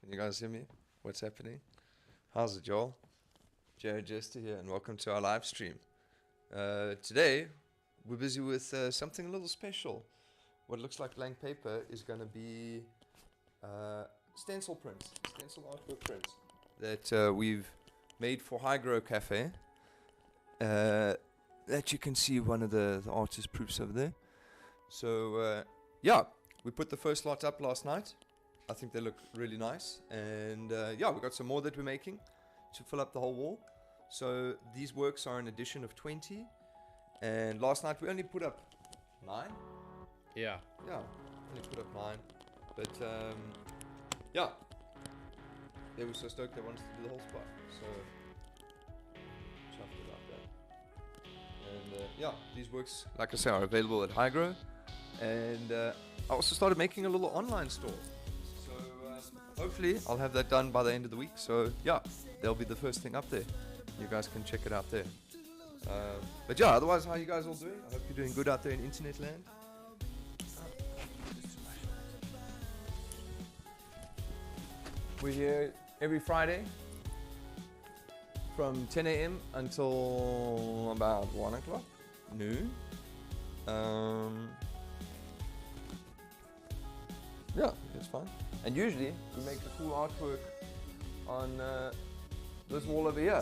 Can you guys hear me? What's happening? How's it, y'all? Jestr here, and welcome to our live stream. Today, we're busy with something a little special. What looks like blank paper is going to be stencil prints, stencil artwork prints that we've made for High Grow Cafe. That you can see one of the artist proofs over there. So, yeah, we put the first lot up last night. I think they look really nice, and yeah, we got some more that we're making to fill up the whole wall. So these works are an addition of 20, and last night we only put up 9. Yeah. Yeah, only put up 9. But yeah, they were so stoked they wanted to do the whole spot. So chuffed about that. And yeah, these works, like I say, are available at Hygro. And I also started making a little online store. So hopefully I'll have that done by the end of the week. So yeah, they'll be the first thing up there. You guys can check it out there. But yeah, otherwise, how are you guys all doing? I hope you're doing good out there in internet land. We're here every Friday from 10 a.m. until about 1 o'clock, noon. Yeah, it's fun. And usually we make the cool artwork on this wall over here.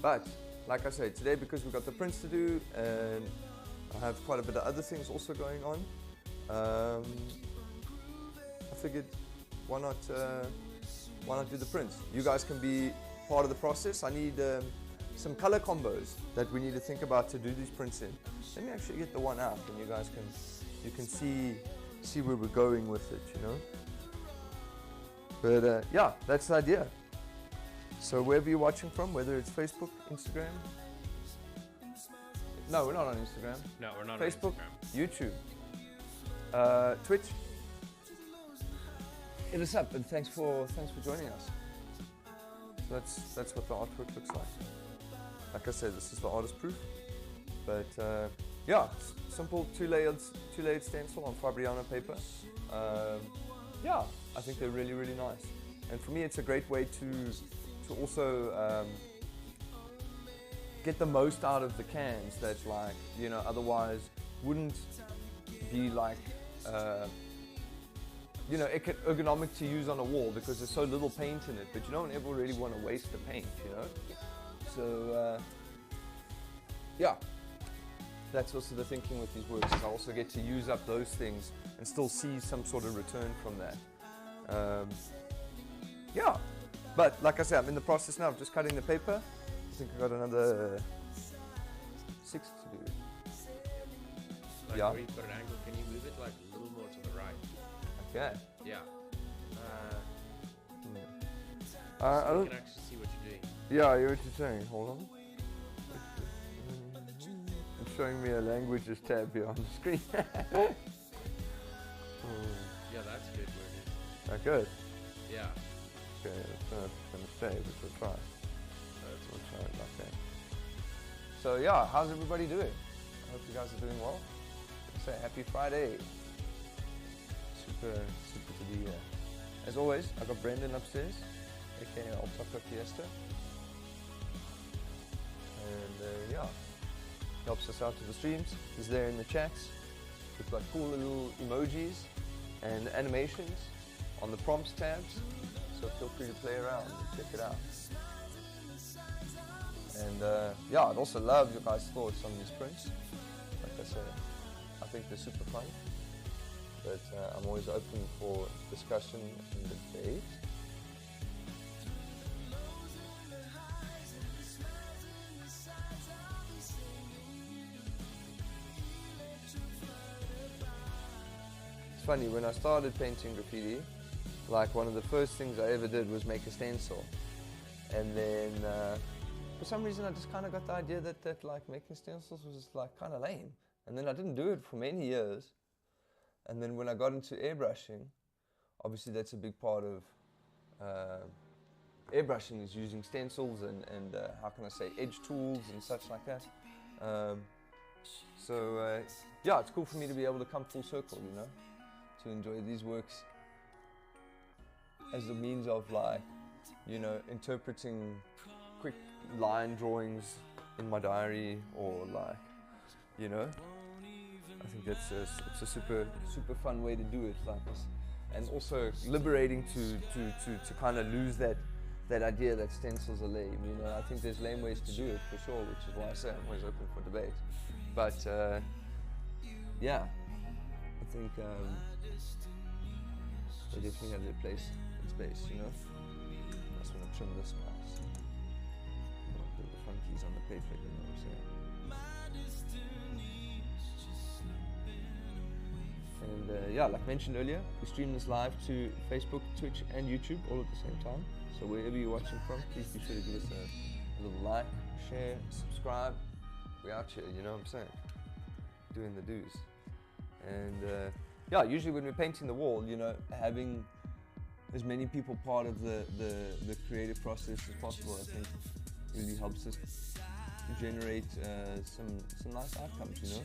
But like I said, today because we've got the prints to do and I have quite a bit of other things also going on, I figured why not do the prints? You guys can be part of the process. I need some color combos that we need to think about to do these prints in. Let me actually get the one out and you guys can see where we're going with it, you know. But yeah, that's the idea. So wherever you're watching from, whether it's Facebook, Instagram. No, we're not on Instagram. No, we're not Facebook, on Instagram. YouTube, Twitch. Hit us up and thanks for joining us. So that's what the artwork looks like. Like I said, this is the artist proof. But yeah, simple two-layered stencil on Fabriano paper. Yeah, I think they're really, really nice. And for me, it's a great way to also get the most out of the cans that, like, you know, otherwise wouldn't be like, you know, ergonomic to use on a wall because there's so little paint in it, but you don't ever really want to waste the paint, you know? So, yeah, that's also the thinking with these works, is I also get to use up those things and still see some sort of return from that. Yeah, but like I said, I'm in the process now of just cutting the paper. I think I've got another 6 to do. Like Yeah. where you put an angle, can you move it like a little more to the right? Okay. Yeah. I So you don't. can actually see what you're doing. Yeah, I hear what you're saying. Hold on. It's showing me a languages tab here on the screen. Yeah, that's good where it is. That good. Yeah. Okay, it's not gonna stay, but we'll try. We'll try it like that. So yeah, how's everybody doing? I hope you guys are doing well. Say happy Friday. Super to be here. As always, I got Brendan upstairs, aka Alpaca Fiesta. And yeah, helps us out to the streams. He's there in the chats. We've got cool little emojis and animations on the prompts tabs. So feel free to play around and check it out. And yeah, I'd also love your guys' thoughts on these prints. Like I said, I think they're super fun. But I'm always open for discussion and debate. It's funny, when I started painting graffiti, like one of the first things I ever did was make a stencil. And then for some reason I just kind of got the idea that like making stencils was like kind of lame. And then I didn't do it for many years. And then when I got into airbrushing, obviously that's a big part of airbrushing, is using stencils and how can I say, edge tools and such like that. So yeah, it's cool for me to be able to come full circle, you know, to enjoy these works as a means of, like, you know, interpreting quick line drawings in my diary, or like, you know, I think that's it's a super fun way to do it like this, and also liberating to kind of lose that idea that stencils are lame. You know, I think there's lame ways to do it for sure, which is why I say I'm always open for debate. But yeah, I think they definitely have their place in space. You know, I just want to trim this mouse. Put the funkies on the paper. You know what I'm saying? And And yeah, like mentioned earlier, we stream this live to Facebook, Twitch, and YouTube all at the same time. So wherever you're watching from, please be sure to give us a little like, share, subscribe. We're out here, you know what I'm saying? Doing the do's. And yeah, usually when we're painting the wall, you know, having as many people part of the creative process as possible, I think really helps us generate some nice outcomes, you know.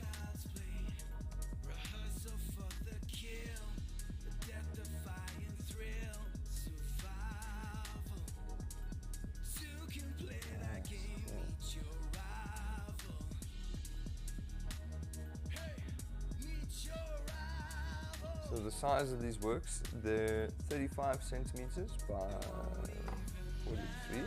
So the size of these works, they're 35 centimeters by 43.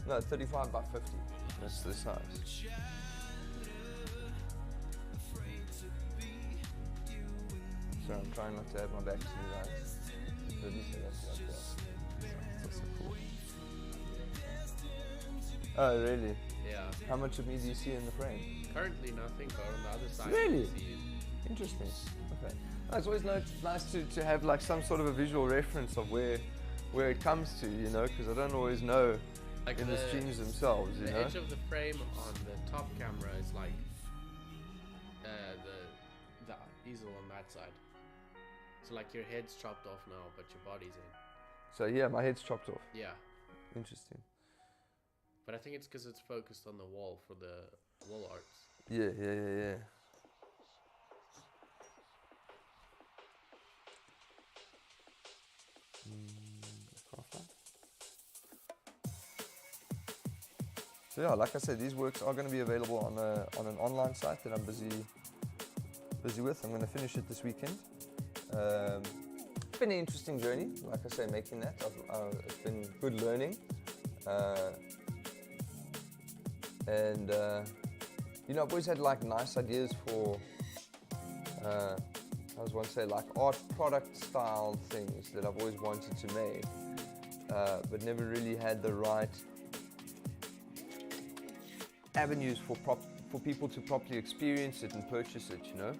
No, 35 by 50. That's the size. So I'm trying not to have my back to you guys. But at least that's like that. That's so cool. Oh, really? Yeah. How much of me do you see in the frame? Currently nothing, but on the other side Really? you can see it. Interesting. Okay. It's always nice to have like some sort of a visual reference of where it comes to, you know, because I don't always know Like in the streams themselves, you the know. edge of the frame on the top camera is like the easel on that side. So like your head's chopped off now, but your body's in. So yeah, my head's chopped off. Yeah. Interesting. But I think it's because it's focused on the wall for the wall arts. Yeah. So yeah, like I said, these works are going to be available on an online site that I'm busy with. I'm going to finish it this weekend. It's been an interesting journey, like I say, making that. It's been good learning. And you know, I've always had like nice ideas for, I was once say like art product style things that I've always wanted to make, but never really had the right avenues for people to properly experience it and purchase it, you know.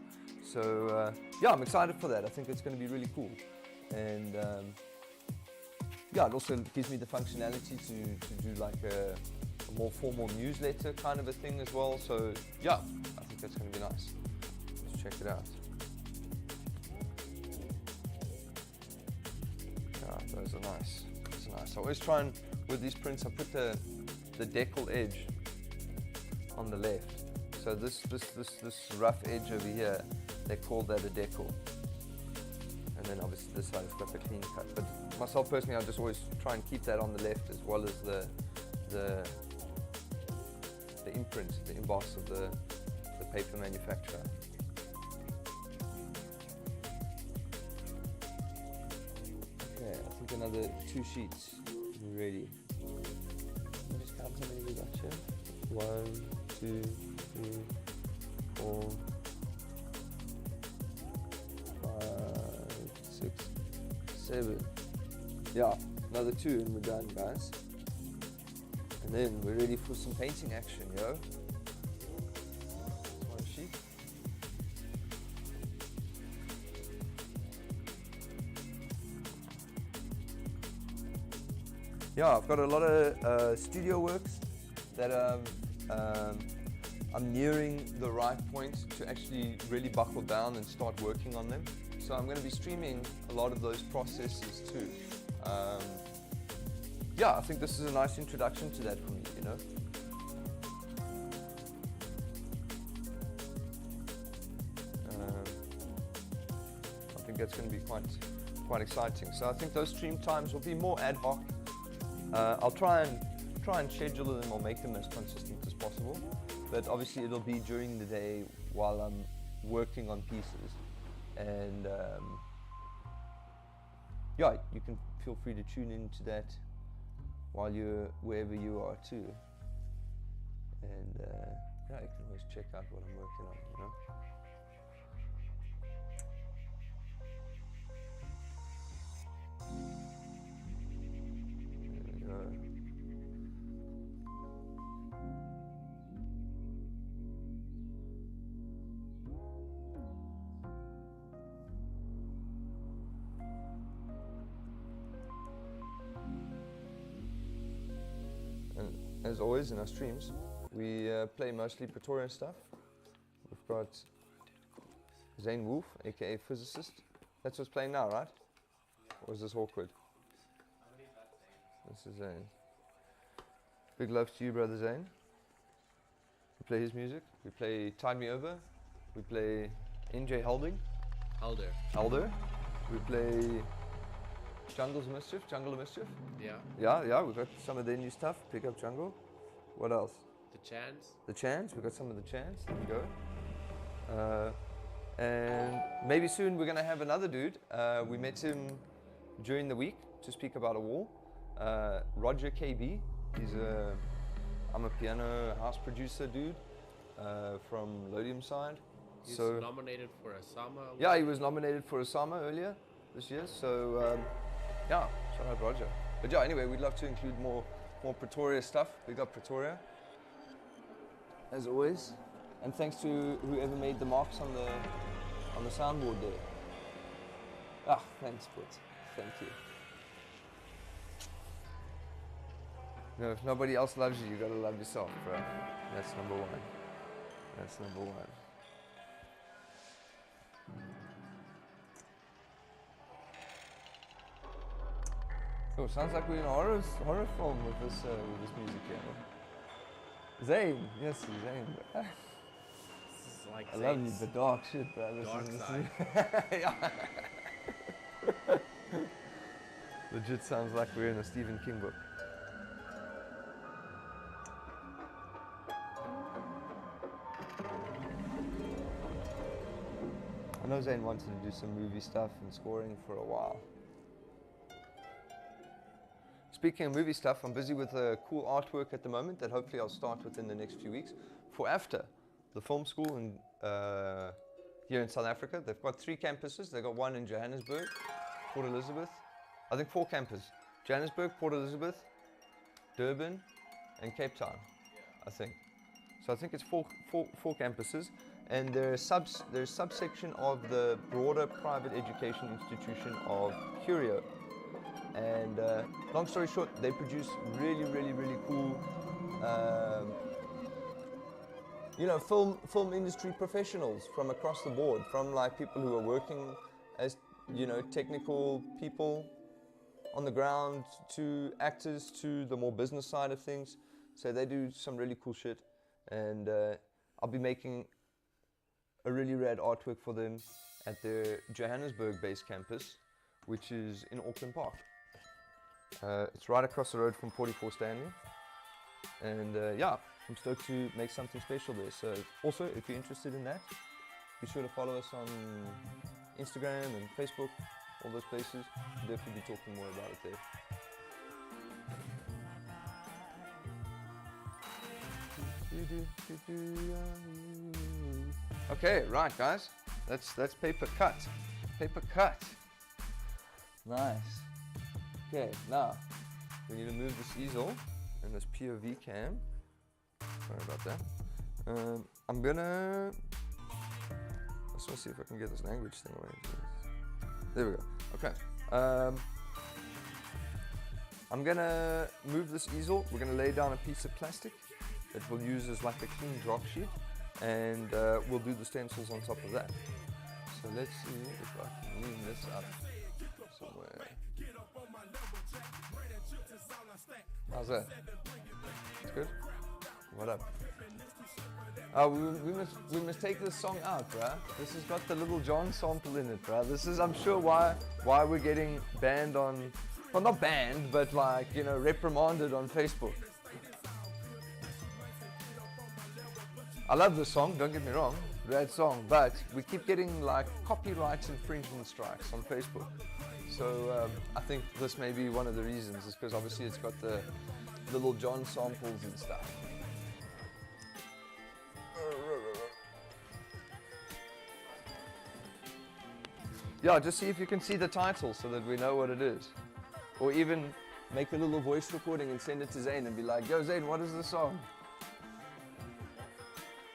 So yeah, I'm excited for that. I think it's going to be really cool, and yeah, it also gives me the functionality to do like a more formal newsletter kind of a thing as well. So yeah, I think that's going to be nice. Let's check it out. Yeah, those are nice. Those are nice. I always try and, with these prints, I put the decal edge on the left. So this rough edge over here, they call that a decal. And then obviously this side has got the clean cut. But myself personally, I just always try and keep that on the left as well as the imprint, the emboss of the paper manufacturer. Okay, I think another 2 sheets. We're ready. Let me just count how many we got here. 1, 2, 3, 4, 5, 6, 7. Yeah, another 2 and we're done, guys. And then we're ready for some painting action, yo. That's one sheet. Yeah, I've got a lot of studio works that I'm nearing the right point to actually really buckle down and start working on them. So I'm going to be streaming a lot of those processes too. Yeah, I think this is a nice introduction to that for me, you know. I think that's going to be quite exciting. So I think those stream times will be more ad hoc. I'll try and schedule them or make them as consistent as possible. But obviously it'll be during the day while I'm working on pieces. And yeah, you can feel free to tune into that while you're wherever you are too. And yeah, you can always check out what I'm working on, you know. There we go. as always in our streams, we play mostly Praetorian stuff. We've got Zane Wolf, aka Physicist. That's what's playing now, right? Or is this awkward? This is Zane. Big love to you, brother Zane. We play his music. We play Tide Me Over. We play NJ Holding. Alder. We play Jungle of Mischief. Yeah, we've got some of their new stuff. Pick up Jungle. What else? The Chance. We've got some of the Chance. There we go. And maybe soon we're going to have another dude. We met him during the week to speak about a wall. Roger KB. I'm a piano house producer dude from Lodium side. He's nominated for a Sama Award. Yeah, he was nominated for a Sama earlier this year. So yeah, shout out Roger. But yeah, anyway, we'd love to include more Pretoria stuff. Big up Pretoria, as always. And thanks to whoever made the marks on the soundboard there. Ah, thanks, Put. Thank you. No, if nobody else loves you, you gotta love yourself, bro. That's number one. That's number one. Oh, sounds like we're in a horror film with this music here. Zane, yes, Zane. This is like I love you, the dark shit, bro. This side. Yeah. Legit sounds like we're in a Stephen King book. I know Zane wanted to do some movie stuff and scoring for a while. Speaking of movie stuff, I'm busy with a cool artwork at the moment that hopefully I'll start within the next few weeks for AFTA, the film school here in South Africa. They've got 3 campuses. They've got one in Johannesburg, Port Elizabeth. I think 4 campuses. Johannesburg, Port Elizabeth, Durban, and Cape Town, I think. So I think it's four campuses. And they're a subsection of the broader private education institution of Curio. And long story short, they produce really cool, film industry professionals from across the board, from like people who are working as, technical people on the ground to actors to the more business side of things. So they do some really cool shit, and I'll be making a really rad artwork for them at their Johannesburg-based campus, which is in Auckland Park. It's right across the road from 44 Stanley, and yeah, I'm stoked to make something special there. So also, if you're interested in that, be sure to follow us on Instagram and Facebook, all those places. We'll definitely be talking more about it there. Okay, right guys, that's paper cut. Paper cut. Nice. Okay, now we need to move this easel and this POV cam. Sorry about that. I just want to see if I can get this language thing away. There we go. Okay. I'm gonna move this easel. We're gonna lay down a piece of plastic that we'll use as like a clean drop sheet, and we'll do the stencils on top of that. So let's see if I can lean this up somewhere. How's that? It's good? What up? Oh, we must take this song out, bruh. This has got the Little John sample in it, bruh. This is, I'm sure, why we're getting banned on, well, not banned, but like, reprimanded on Facebook. I love this song, don't get me wrong, rad song, but we keep getting like copyright infringement strikes on Facebook. So I think this may be one of the reasons, is because obviously it's got the Little John samples and stuff. Yeah, just see if you can see the title so that we know what it is. Or even make a little voice recording and send it to Zane and be like, yo Zane, what is the song?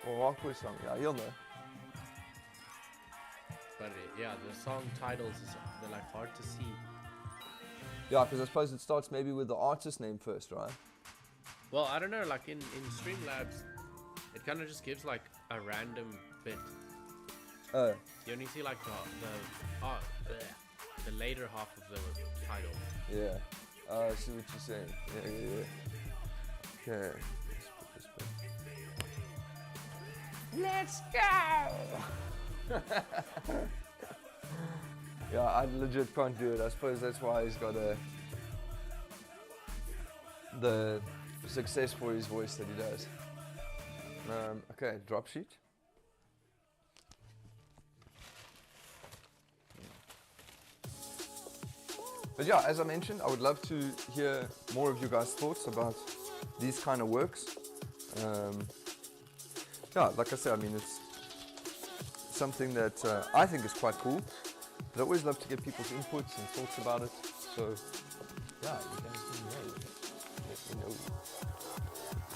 Or hardcore song, yeah, he'll know. But yeah, the song titles, they're like hard to see. Yeah, because I suppose it starts maybe with the artist name first, right? Well, I don't know, like in Streamlabs, it kind of just gives like a random bit. Oh. You only see like the later half of the title. Yeah. I see what you're saying. Yeah. Okay. Let's put this back. Let's go! Yeah, I legit can't do it. I suppose that's why he's got the success for his voice that he does. Okay, drop sheet. But yeah, as I mentioned, I would love to hear more of you guys' thoughts about these kind of works. Yeah, like I said, I mean, it's something that I think is quite cool. But I always love to get people's inputs and thoughts about it. So, yeah, you guys let me know.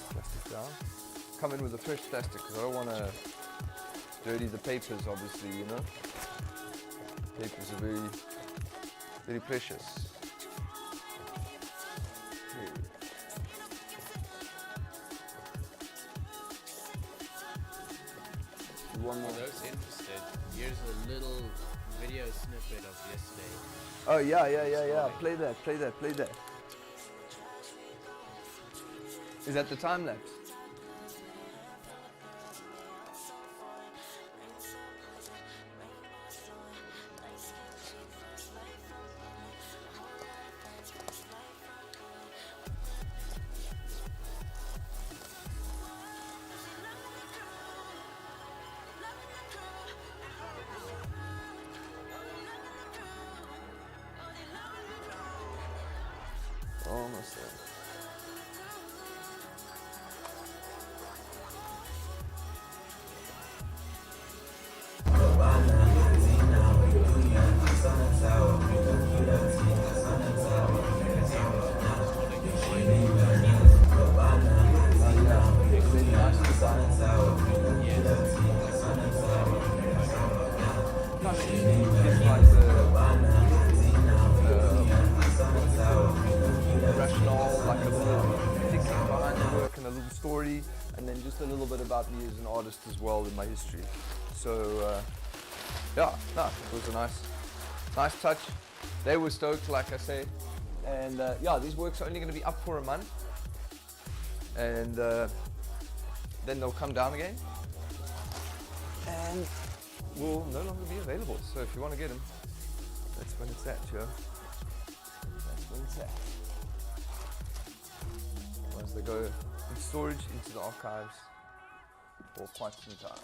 Plastic down. Come in with a fresh plastic because I don't want to dirty the papers, obviously, you know. Papers are very, very precious. Okay. One more. For those interested, here's a little video snippet of yesterday. Oh yeah. Play that. Is that the time lapse? Almost there. Rationale, like a little thinking behind the work and a little story, and then just a little bit about me as an artist as well in my history. So yeah, no, it was a nice touch. They were stoked, like I say, and yeah, these works are only going to be up for a month, and then they'll come down again, and will no longer be available. So if you want to get them, that's when it's at, yo. That's when it's at. Once they go in storage into the archives for quite some time.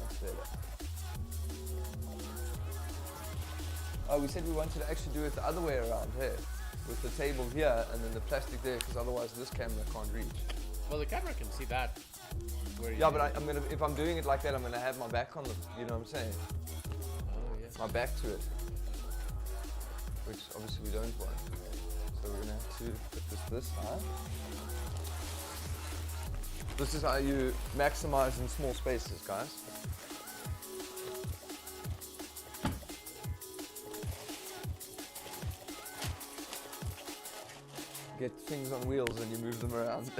That's better. Oh, we said we wanted to actually do it the other way around here, with the table here and then the plastic there, because otherwise this camera can't reach. Well, the camera can see that. Yeah, but I'm gonna, if I'm doing it like that, I'm gonna have my back on the, you know what I'm saying? Oh, yeah. My back to it, which obviously we don't want. So we're gonna have to put this high. This is how you maximize in small spaces, guys. Get things on wheels and you move them around.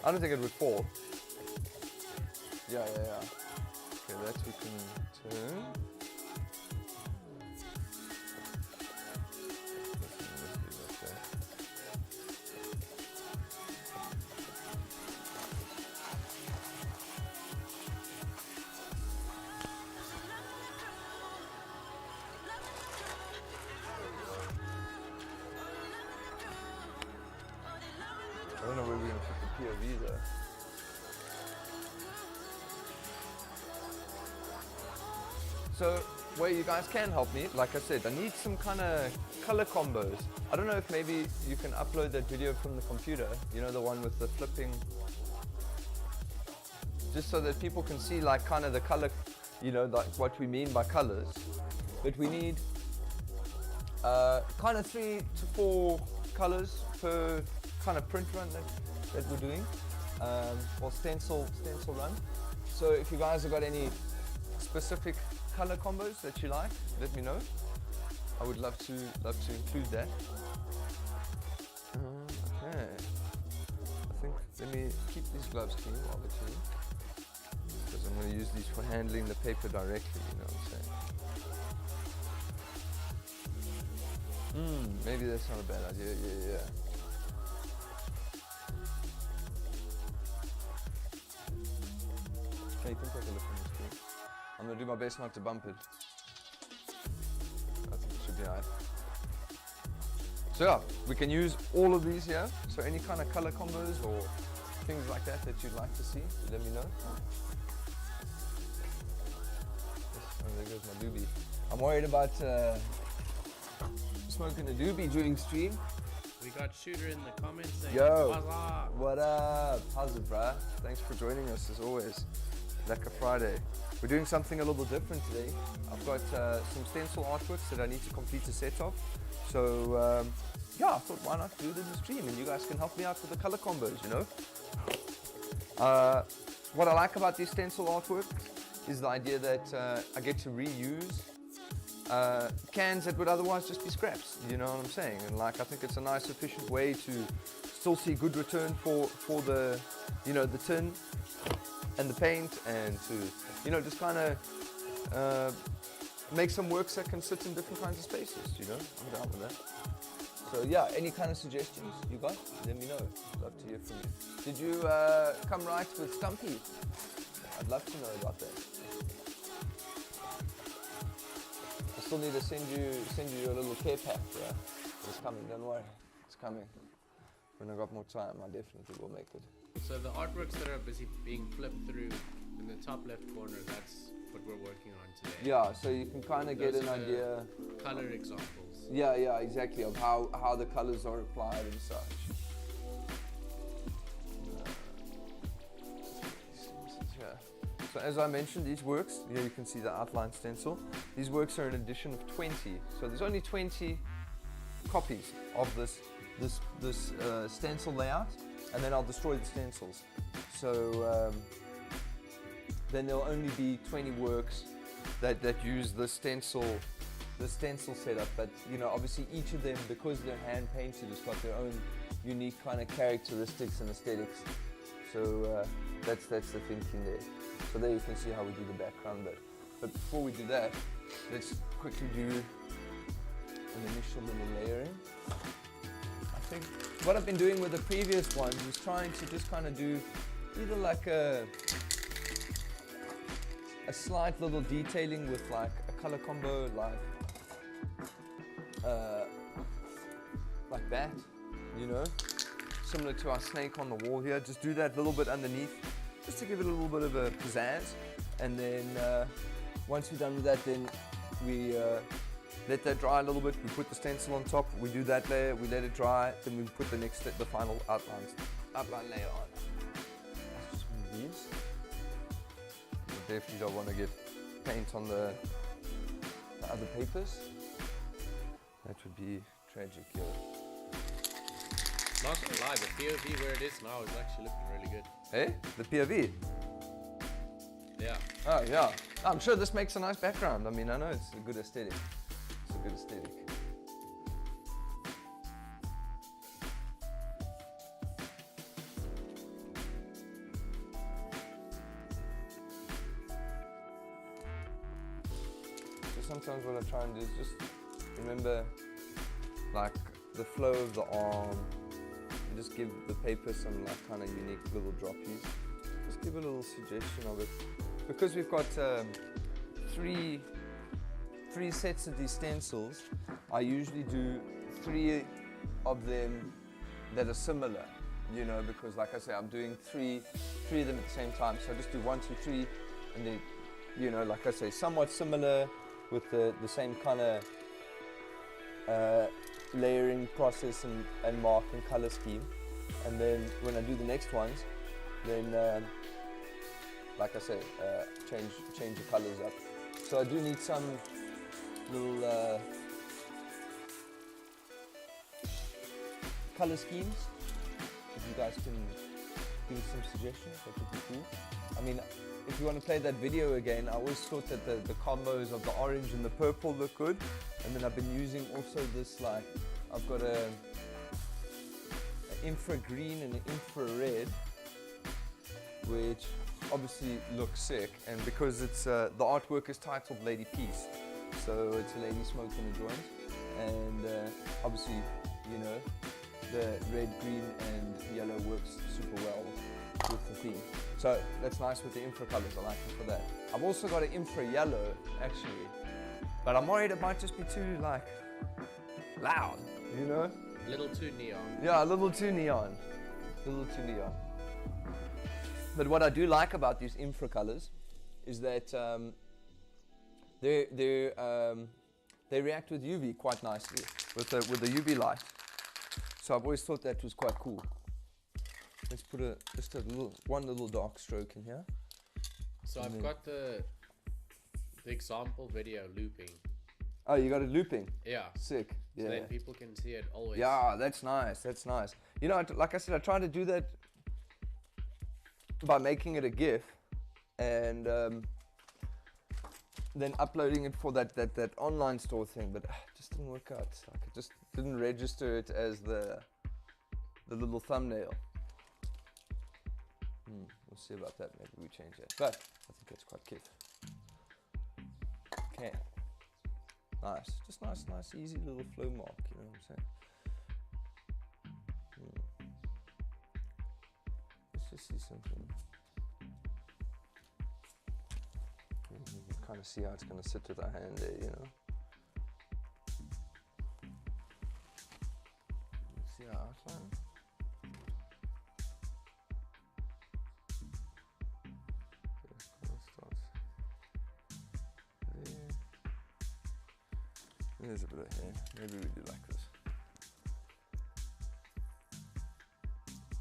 I don't think it would fall. Yeah. Okay, that we can turn. I don't know where we're going to put the POV though. So, where you guys can help me, like I said, I need some kind of color combos. I don't know if maybe you can upload that video from the computer, you know, the one with the flipping, just so that people can see like kind of the color, you know, like what we mean by colors. But we need kind of 3 to 4 colors per kind of print run that we're doing, or stencil run. So if you guys have got any specific color combos that you like, let me know. I would love to include that. Okay. I think let me keep these gloves clean while they're clean, because I'm going to use these for handling the paper directly. You know what I'm saying? Maybe that's not a bad idea. Yeah. Hey, you can take a look on the screen. I'm going to do my best not to bump it. I think it should be alright. So yeah, we can use all of these here. So any kind of color combos or things like that you'd like to see, let me know. Oh, there goes my doobie. I'm worried about smoking a doobie during stream. We got Shooter in the comments saying, Yo, Huzzah! what up? How's it, bruh? Thanks for joining us as always. Like a Friday. We're doing something a little different today. I've got some stencil artworks that I need to complete a set of. So yeah, I thought why not do it in the stream, and you guys can help me out with the color combos, you know. What I like about these stencil artworks is the idea that I get to reuse cans that would otherwise just be scraps, you know what I'm saying? And like, I think it's a nice efficient way to still see good return for the, you know, the tin and the paint, and to, you know, just kind of make some works that can sit in different kinds of spaces, you know. I'm down with that. So yeah, any kind of suggestions you got, let me know. Love to hear from you. Did you come right with Stumpy? I'd love to know about that. I still need to send you a little care pack, right? It's coming, don't worry. It's coming. When I got more time, I definitely will make it. So the artworks that are busy being flipped through in the top left corner, that's what we're working on today. Yeah, so you can kind of get an idea. Color examples. Yeah, exactly, of how the colors are applied and such. So as I mentioned, these works, you can see the outline stencil. These works are an edition of 20. So there's only 20 copies of this stencil layout, and then I'll destroy the stencils. So then there'll only be 20 works that use the stencil setup. But you know, obviously each of them, because they're hand painted, has got their own unique kind of characteristics and aesthetics. So that's the thinking there. So there you can see how we do the background bit. But before we do that, let's quickly do an initial little layering. I think what I've been doing with the previous ones is trying to just kind of do either like a slight little detailing with like a color combo, like that, you know, similar to our snake on the wall here. Just do that little bit underneath, just to give it a little bit of a pizzazz. And then once we're done with that, then we let that dry a little bit. We put the stencil on top. We do that layer. We let it dry. Then we put the final outline layer on. Just move these. We definitely don't want to get paint on the other papers. That would be tragic, yo. Not gonna lie, the POV where it is now is actually looking really good. Hey, the POV. Yeah. Oh yeah. I'm sure this makes a nice background. I mean, I know it's a good aesthetic. It's a good aesthetic. So sometimes what I try and do is just remember like the flow of the arm, and just give the paper some like kind of unique little droppies. Just give a little suggestion of it. Because we've got three sets of these stencils, I usually do 3 of them that are similar, you know, because like I say, I'm doing three of them at the same time. So I just do 1, 2, 3, and they, you know, like I say, somewhat similar with the same kind of layering process and mark and color scheme. And then when I do the next ones, then like I said, change the colors up. So I do need some little color schemes. If you guys can give us some suggestions, that would be cool. I mean, if you want to play that video again, I always thought that the combos of the orange and the purple look good. And then I've been using also this, like, I've got an infra green and an infrared, which obviously looks sick. And because it's the artwork is titled Lady Peace, so it's a lady smoking a joint. And obviously, you know, the red, green and yellow works super well with the theme. So that's nice with the infra colors, I like it for that. I've also got an infra yellow actually, but I'm worried it might just be too like loud, you know? A little too neon. Yeah, a little too neon. But what I do like about these infra colors is that they react with UV quite nicely, with the UV light. So I've always thought that was quite cool. Let's put one little dark stroke in here. So I've got the example video looping. Oh, you got it looping? Yeah. Sick. Yeah. So then people can see it always. Yeah, that's nice. That's nice. You know, like I said, I try to do that by making it a GIF and then uploading it for that online store thing, but it just didn't work out. Like, it just didn't register it as the little thumbnail. We'll see about that. Maybe we change that. But I think that's quite cute. Okay. Nice. Just nice, easy little flow mark. You know what I'm saying? Let's just see something. You can kind of see how it's going to sit with our hand there, you know. See our outline. There's a bit of hair. Maybe we do like this.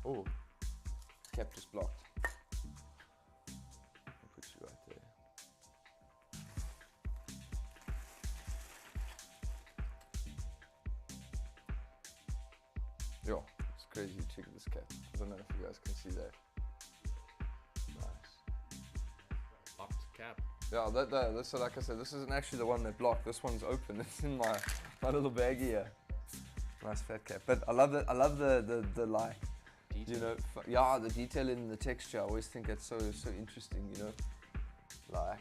Oh, cap just blocked. I'll put you right there. Yo, it's crazy. Check this cap. I don't know if you guys can see that. Nice. Locked cap. Yeah, so like I said, this isn't actually the one that blocked. This one's open. It's in my little bag here. Nice fat cap. But I love the like, Detail. you know, yeah, the detail in the texture. I always think that's so interesting, you know. Like,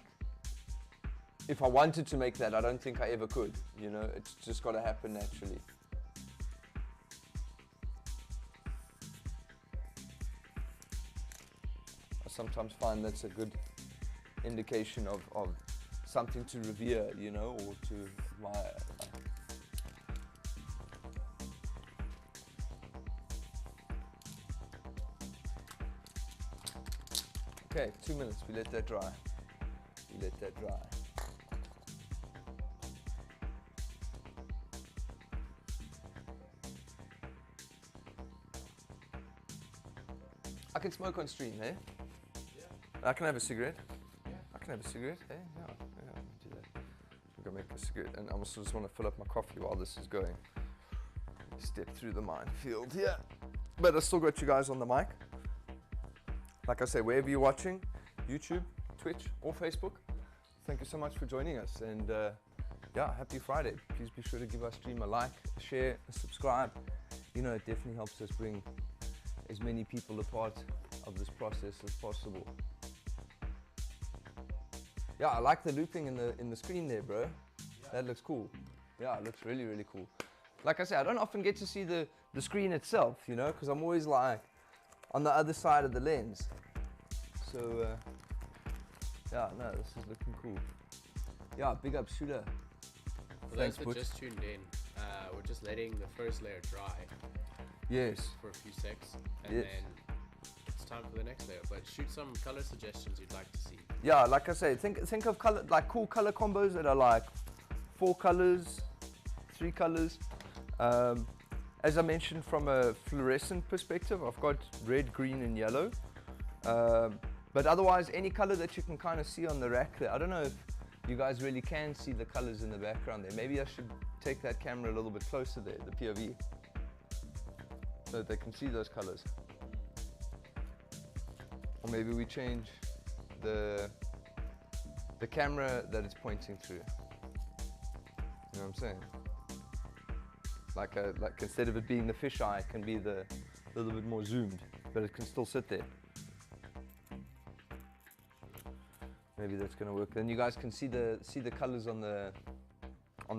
if I wanted to make that, I don't think I ever could. You know, it's just got to happen naturally. I sometimes find that's a good indication of something to revere, you know, or to admire. Okay, 2 minutes, we let that dry. I can smoke on stream, eh? Yeah. I can have a cigarette. I can have a cigarette, hey? Yeah, I can do that. I'm gonna make a cigarette, and I also just want to fill up my coffee while this is going. Step through the minefield here. But I still got you guys on the mic. Like I say, wherever you're watching, YouTube, Twitch, or Facebook, thank you so much for joining us. And yeah, happy Friday. Please be sure to give our stream a like, a share, a subscribe. You know, it definitely helps us bring as many people a part of this process as possible. Yeah, I like the looping in the screen there, bro. Yeah. That looks cool. Yeah, it looks really, really cool. Like I said, I don't often get to see the screen itself, you know, because I'm always like on the other side of the lens. So, yeah, no, this is looking cool. Yeah, big up Shooter. For those that just tuned in, we're just letting the first layer dry. Yes. For a few secs, and yes. Then it's time for the next layer. But shoot some color suggestions you'd like to see. Yeah, like I say, think of color, like cool color combos that are like 4 colors, 3 colors. As I mentioned, from a fluorescent perspective, I've got red, green, and yellow. But otherwise, any color that you can kind of see on the rack there. I don't know if you guys really can see the colors in the background there. Maybe I should take that camera a little bit closer there, the POV. so that they can see those colors. Or maybe we change the camera that it's pointing through. You know what I'm saying? Like instead of it being the fisheye, it can be the little bit more zoomed, but it can still sit there. Maybe that's gonna work. Then you guys can see the colors on the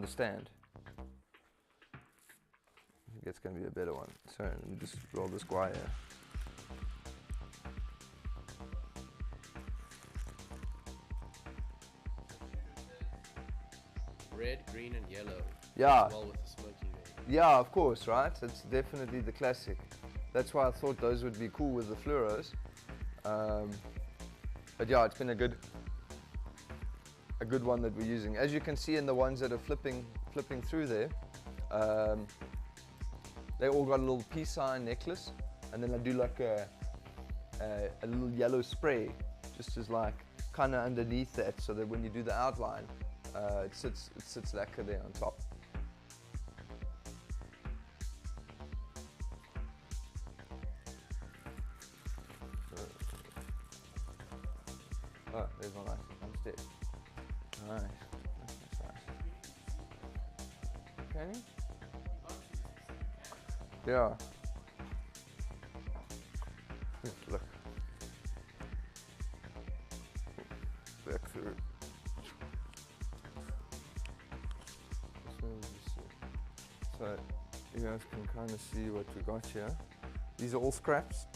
stand. I think it's gonna be a better one. Sorry, let me just roll this wire. Red, green, and yellow. Yeah. As well with the smoky red. Yeah, of course, right? It's definitely the classic. That's why I thought those would be cool with the fluoros. But yeah, it's been a good one that we're using. As you can see in the ones that are flipping through there, they all got a little peace sign necklace, and then I do like a little yellow spray, just as like kind of underneath that, so that when you do the outline, it sits lacquer there on top. Oh, there's my light. I'm still. Nice. That's nice. Can you? Yeah. Look. Back through. So you guys can kind of see what we got here. These are all scraps.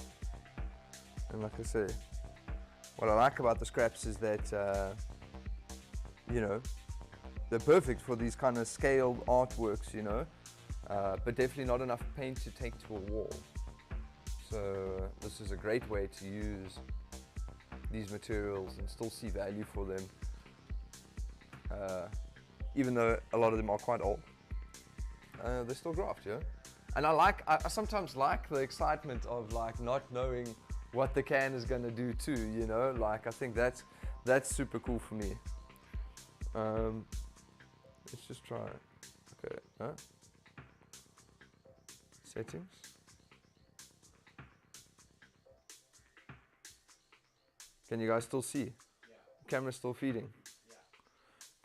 And like I say, what I like about the scraps is that, you know, they're perfect for these kind of scaled artworks, you know, but definitely not enough paint to take to a wall. So this is a great way to use these materials and still see value for them, even though a lot of them are quite old. They're still graft, yeah? And I sometimes like the excitement of like not knowing what the can is going to do too, you know, like I think that's super cool for me. Let's just try it. Okay, huh? Settings. Can you guys still see? Yeah. Camera's still feeding?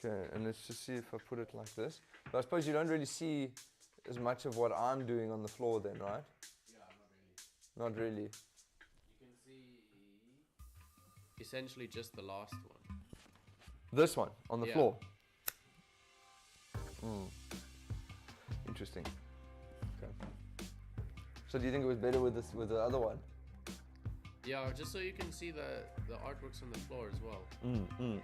Yeah. Okay, and let's just see if I put it like this. But I suppose you don't really see as much of what I'm doing on the floor then, right? Yeah, not really. Not really. You can see essentially just the last one. This one, on the floor? Interesting. Okay. So do you think it was better with the other one? Yeah, just so you can see the artworks on the floor as well. Yeah.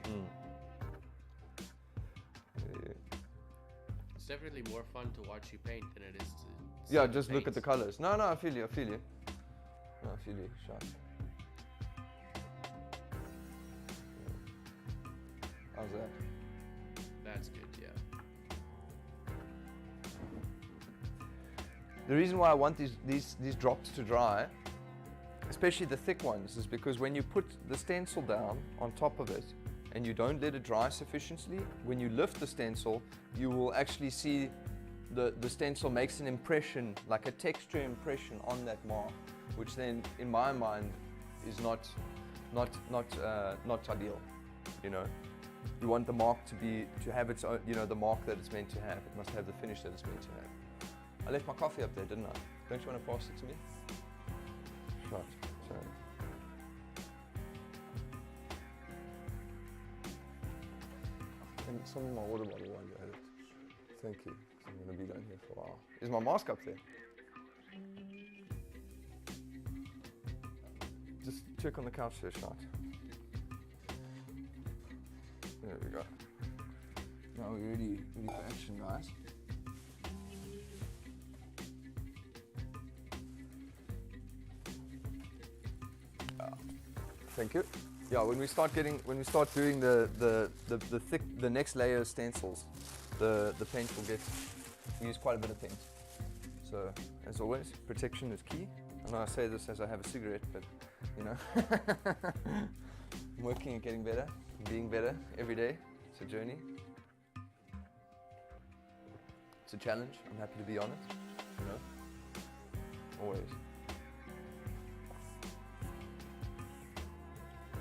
It's definitely more fun to watch you paint than it is to Yeah, just look at the colors. No, I feel you. No, I feel you, sharp. How's that? That's good, yeah. The reason why I want these drops to dry, especially the thick ones, is because when you put the stencil down on top of it and you don't let it dry sufficiently, when you lift the stencil, you will actually see the stencil makes an impression, like a texture impression on that mark, which then, in my mind, is not ideal. You know, you want the mark to have its own, you know, the mark that it's meant to have. It must have the finish that it's meant to have. I left my coffee up there, didn't I? Don't you want to pass it to me? Right, sorry. And some of my water bottle while you had it. Thank you, 'cause I'm going to be down here for a while. Is my mask up there? Just check on the couch there, Shot. There we go. Now we're ready for action, guys. Thank you. Yeah, when we start doing the next layer of stencils, the paint will use quite a bit of paint. So as always, protection is key. I know I say this as I have a cigarette, but you know, I'm working at getting better, being better every day. It's a journey. It's a challenge. I'm happy to be on it. You know, always.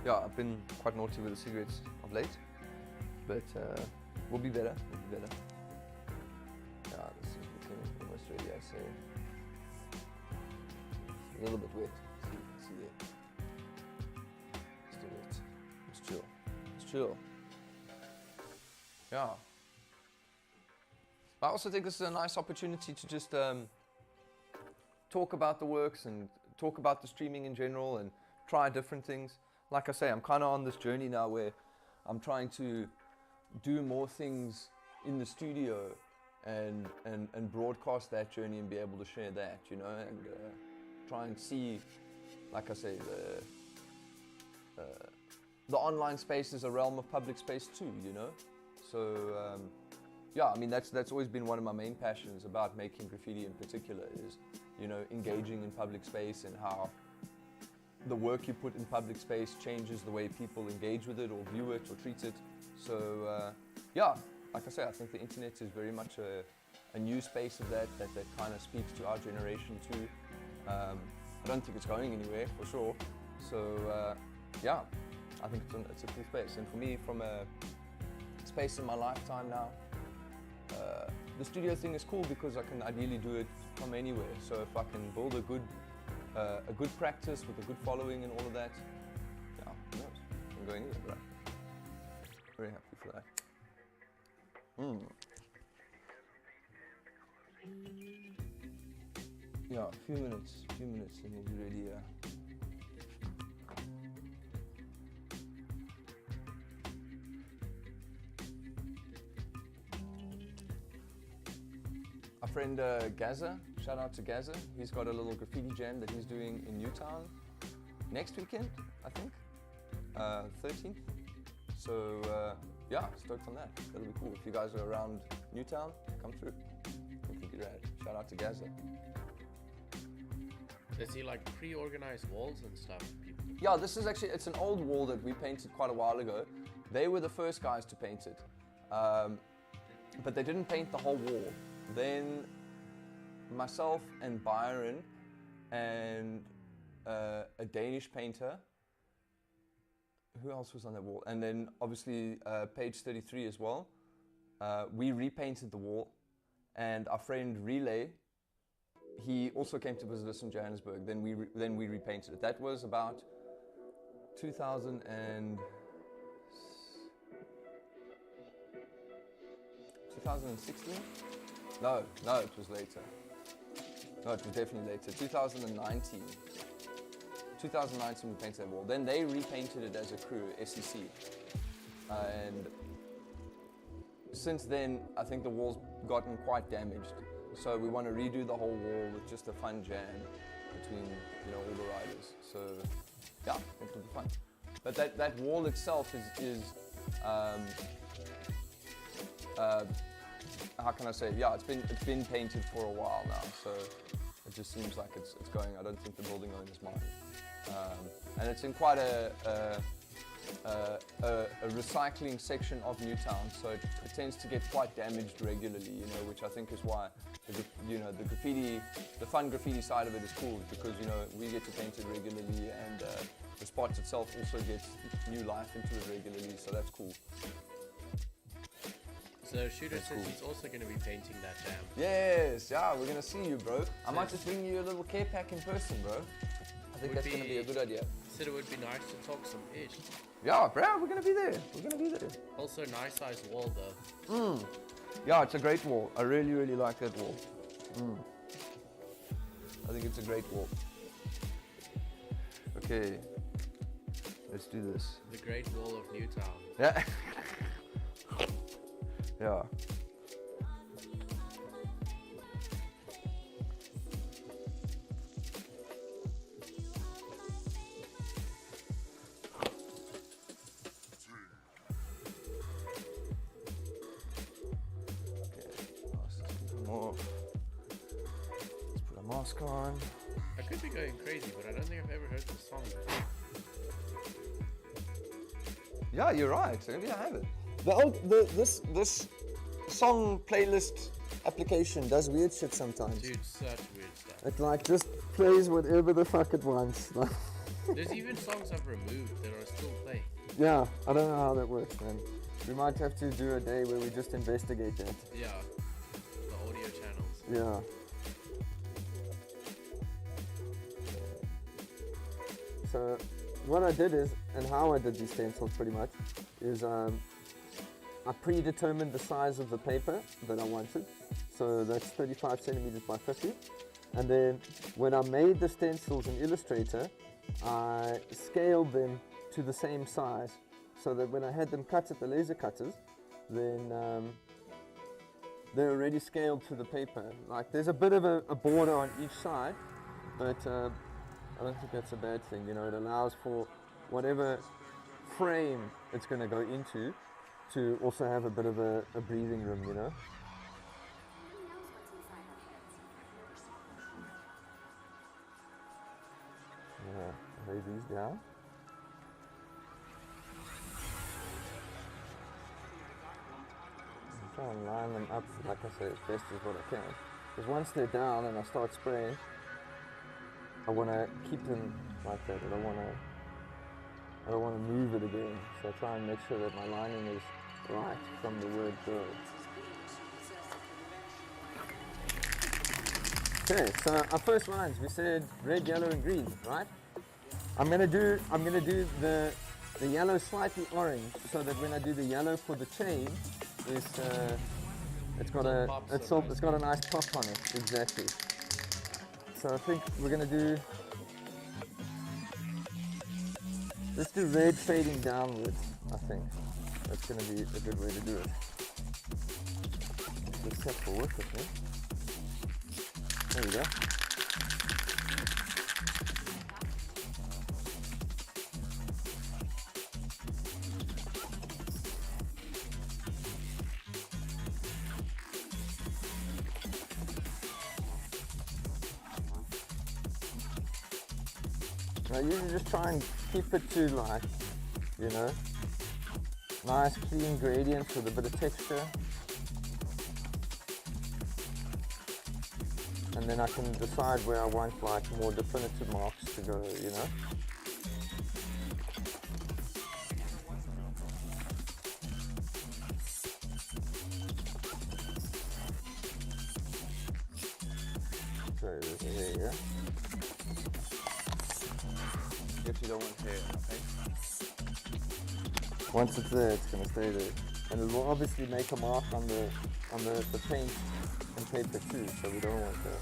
Yeah, I've been quite naughty with the cigarettes of late, but we'll be better. We'll be better. Yeah, this is looking almost ready. I say it's a little bit wet. See there. Still wet. It's chill. It's chill. Yeah. I also think this is a nice opportunity to just talk about the works and talk about the streaming in general and try different things. Like I say, I'm kind of on this journey now where I'm trying to do more things in the studio and broadcast that journey and be able to share that, you know, and try and see, like I say, the online space is a realm of public space too, you know. So yeah, I mean that's always been one of my main passions about making graffiti in particular is, you know, engaging in public space and how the work you put in public space changes the way people engage with it or view it or treat it. So yeah, like I say, I think the internet is very much a new space of that kind of speaks to our generation too. I don't think it's going anywhere for sure. So yeah, I think it's a cool space. And for me, from a space in my lifetime now, the studio thing is cool because I can ideally do it from anywhere. So if I can build a good practice with a good following and all of that, yeah, who knows? I can go anywhere, right? Very happy for that. Yeah, a few minutes and we'll be ready. Our friend Gaza, shout out to Gaza. He's got a little graffiti jam that he's doing in Newtown next weekend, I think, 13th. So yeah, stoked on that. That'll be cool. If you guys are around Newtown, come through. It could be rad. Shout out to Gaza. Does he like pre-organize walls and stuff? People? Yeah, this is actually, it's an old wall that we painted quite a while ago. They were the first guys to paint it. But they didn't paint the whole wall. Then myself and Byron and a Danish painter, who else was on that wall? And then obviously page 33 as well. We repainted the wall, and our friend Relay, he also came to visit us in Johannesburg. Then we repainted it. That was about 2016? No, it was later. No, it was definitely later. 2019. 2019 we painted that wall. Then they repainted it as a crew, SEC. And since then, I think the wall's gotten quite damaged. So we want to redo the whole wall with just a fun jam between, you know, all the riders. So yeah, I think it'll be fun. But that wall itself is how can I say? Yeah, it's been painted for a while now, so it just seems like it's going. I don't think the building owners mind. And it's in quite a recycling section of Newtown, so it tends to get quite damaged regularly, you know, which I think is why the graffiti, the fun graffiti side of it is cool, because, you know, we get to paint it regularly, and the spot itself also gets new life into it regularly, so that's cool. So Shooter says he's also going to be painting that jam. Yes, yeah, we're going to see you, bro. I might just bring you a little care pack in person, bro. I think that's going to be a good idea. Said it would be nice to talk some ish. Yeah, bro, we're going to be there. We're going to be there. Also, nice sized wall, though. Yeah, it's a great wall. I really, really like that wall. I think it's a great wall. Okay, let's do this. The Great Wall of Newtown. Yeah. Yeah. More. Let's put a mask on. I could be going crazy, but I don't think I've ever heard this song before. Yeah, you're right. Maybe I haven't. This song playlist application does weird shit sometimes. Dude, such weird stuff. It like just plays whatever the fuck it wants. There's even songs I've removed that are still playing. Yeah, I don't know how that works, man. We might have to do a day where we just investigate that. Yeah, the audio channels. Yeah. So what I did is, and how I did these stencils pretty much, is I predetermined the size of the paper that I wanted. So that's 35 centimeters by 50. And then when I made the stencils in Illustrator, I scaled them to the same size so that when I had them cut at the laser cutters, then they're already scaled to the paper. Like there's a bit of a border on each side, but I don't think that's a bad thing. You know, it allows for whatever frame it's going to go into to also have a bit of a breathing room, you know. Yeah, lay these down. I'm trying to line them up, like I say, as best as what I can. Because once they're down and I start spraying, I want to keep them like that. I don't want to move it again. So I try and make sure that my lining is right from the word go. Okay, so our first lines, we said red, yellow, and green, right? I'm gonna do the yellow slightly orange, so that when I do the yellow for the chain, it's got a nice pop on it. Exactly. So I think we're gonna do. Let's do red fading downwards. I think that's gonna be a good way to do it. Just step forward with me. There we go. Now you just try and keep it to like, you know, nice clean gradients with a bit of texture. And then I can decide where I want like more definitive marks to go, you know. So there you go. If you don't want hair, okay? Once it's there, it's going to stay there. And it will obviously make a mark on the paint and paper too, so we don't want that.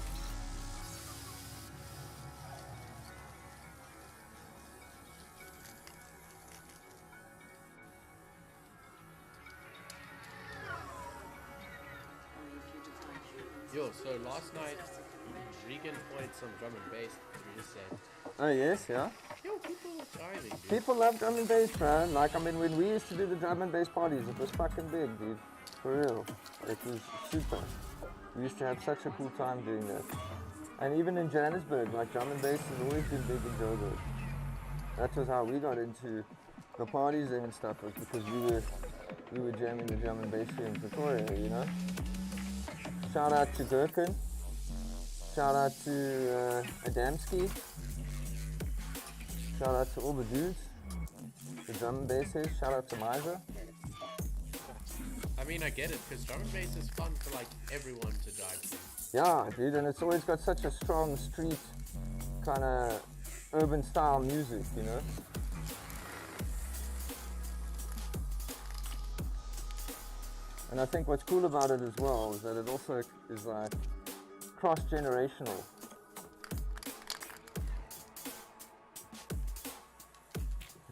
Yo, so last night, Regan played some drum and bass, you just said. Oh yes, yeah. Yo, people were diving, dude. People love drum and bass, bro. Like, I mean, when we used to do the drum and bass parties, it was fucking big, dude. For real. It was super. We used to have such a cool time doing that. And even in Johannesburg, like, drum and bass has always been big in Joburg. That was how we got into the parties and stuff, was because we were jamming the drum and bass here in Pretoria, you know? Shout out to Gherkin. Shout out to Adamski. Shout out to all the dudes, the drum and bass heads. Shout out to Miser. I mean, I get it, because drum and bass is fun for like everyone to dive to. Yeah, dude, and it's always got such a strong street kind of urban style music, you know. And I think what's cool about it as well is that it also is like cross-generational.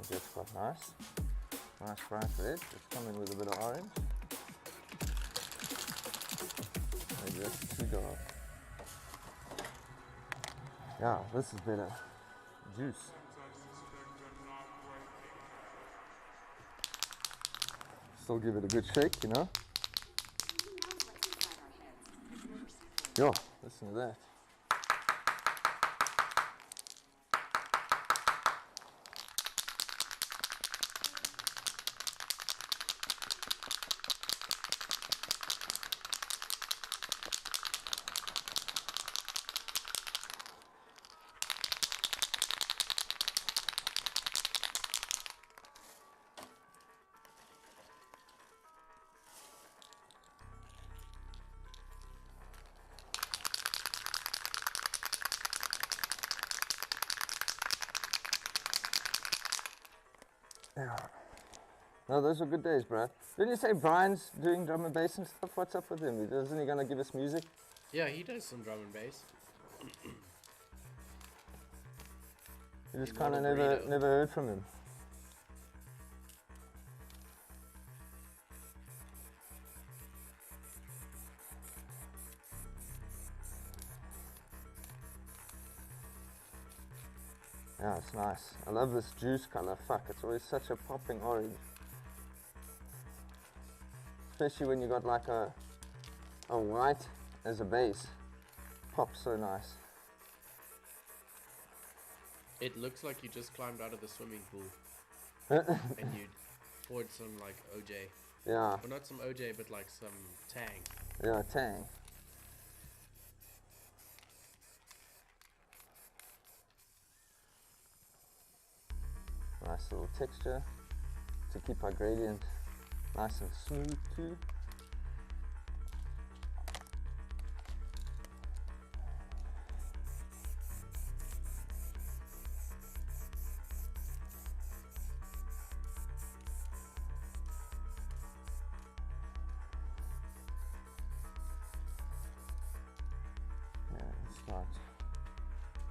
That's quite nice. Nice bright red. It's coming with a bit of orange. Maybe that's too dark. Yeah, this is better. Juice. Still give it a good shake, you know. Yo, listen to that. Yeah. No, those were good days, Brad. Didn't you say Brian's doing drum and bass and stuff? What's up with him? Isn't he gonna give us music? Yeah, he does some drum and bass. You just He's kind of not a burrito. never heard from him. Yeah, it's nice. I love this juice color. Fuck, it's always such a popping orange. Especially when you got like a white as a base. Pops so nice. It looks like you just climbed out of the swimming pool and you poured some like OJ. Yeah, Well, not some OJ, but like some Tang. yeah, tang. Nice little texture to keep our gradient nice and smooth too. Yeah, let's start.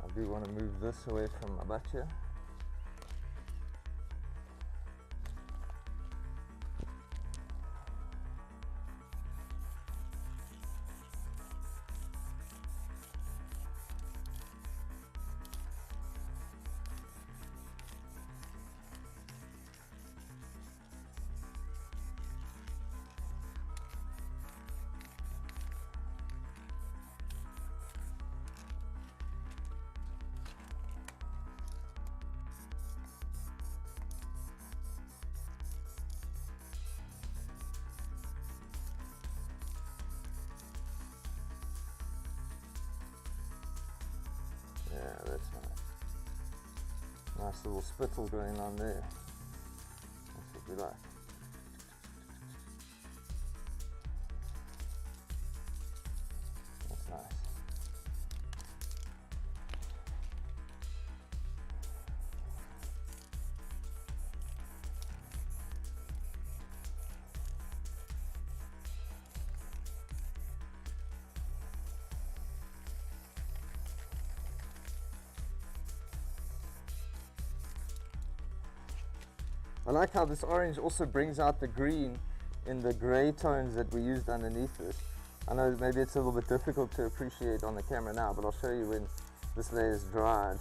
I do want to move this away from my butt here. Yeah, that's nice. Nice little spittle going on there. That's what we like. That's nice. I like how this orange also brings out the green in the grey tones that we used underneath this. I know maybe it's a little bit difficult to appreciate on the camera now, but I'll show you when this layer is dried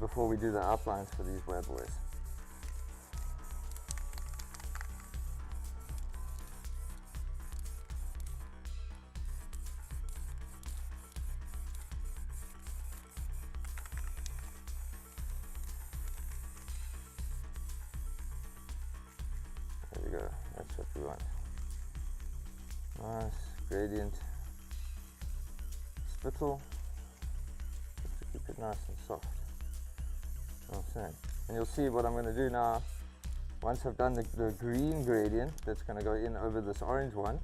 before we do the outlines for these bad boys. There we go, that's what we want. Nice gradient spittle, just to keep it nice and soft. You know what I'm saying? And you'll see what I'm going to do now, once I've done the green gradient that's going to go in over this orange one,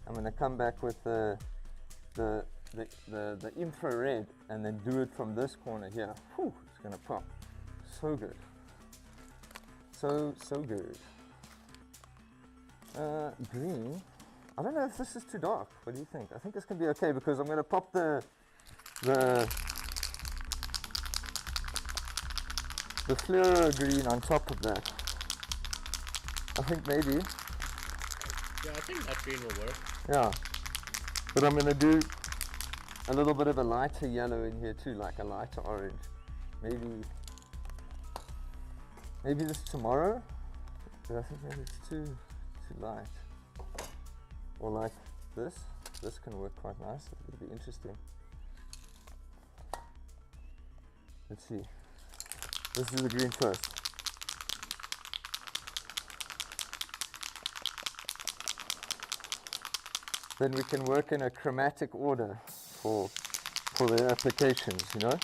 I'm going to come back with the infrared and then do it from this corner here. Whew, it's going to pop. So good. So good. Green. I don't know if this is too dark. What do you think? I think this can be okay because I'm going to pop the fluoro green on top of that. I think maybe. Yeah, I think that green will work. Yeah. But I'm going to do a little bit of a lighter yellow in here too, like a lighter orange. Maybe this tomorrow. But I think maybe it's too light. Or like this. This can work quite nice. It'll be interesting. Let's see. This is the green first. Then we can work in a chromatic order for the applications, you know?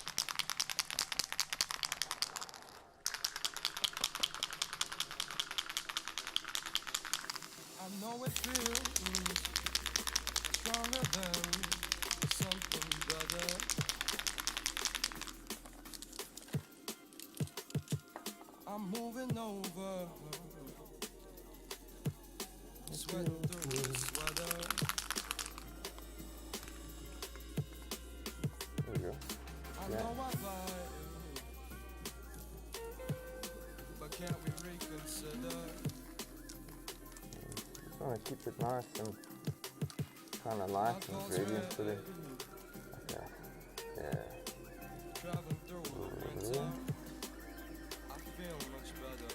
I know it feels stronger than something better. I'm moving over. Sweating through this weather. There we go. I Yeah. know I lied, but can't we reconsider? Just want to keep it nice and kind of light and gradient for it. Like that. Yeah. Driving through a winter, I feel much better.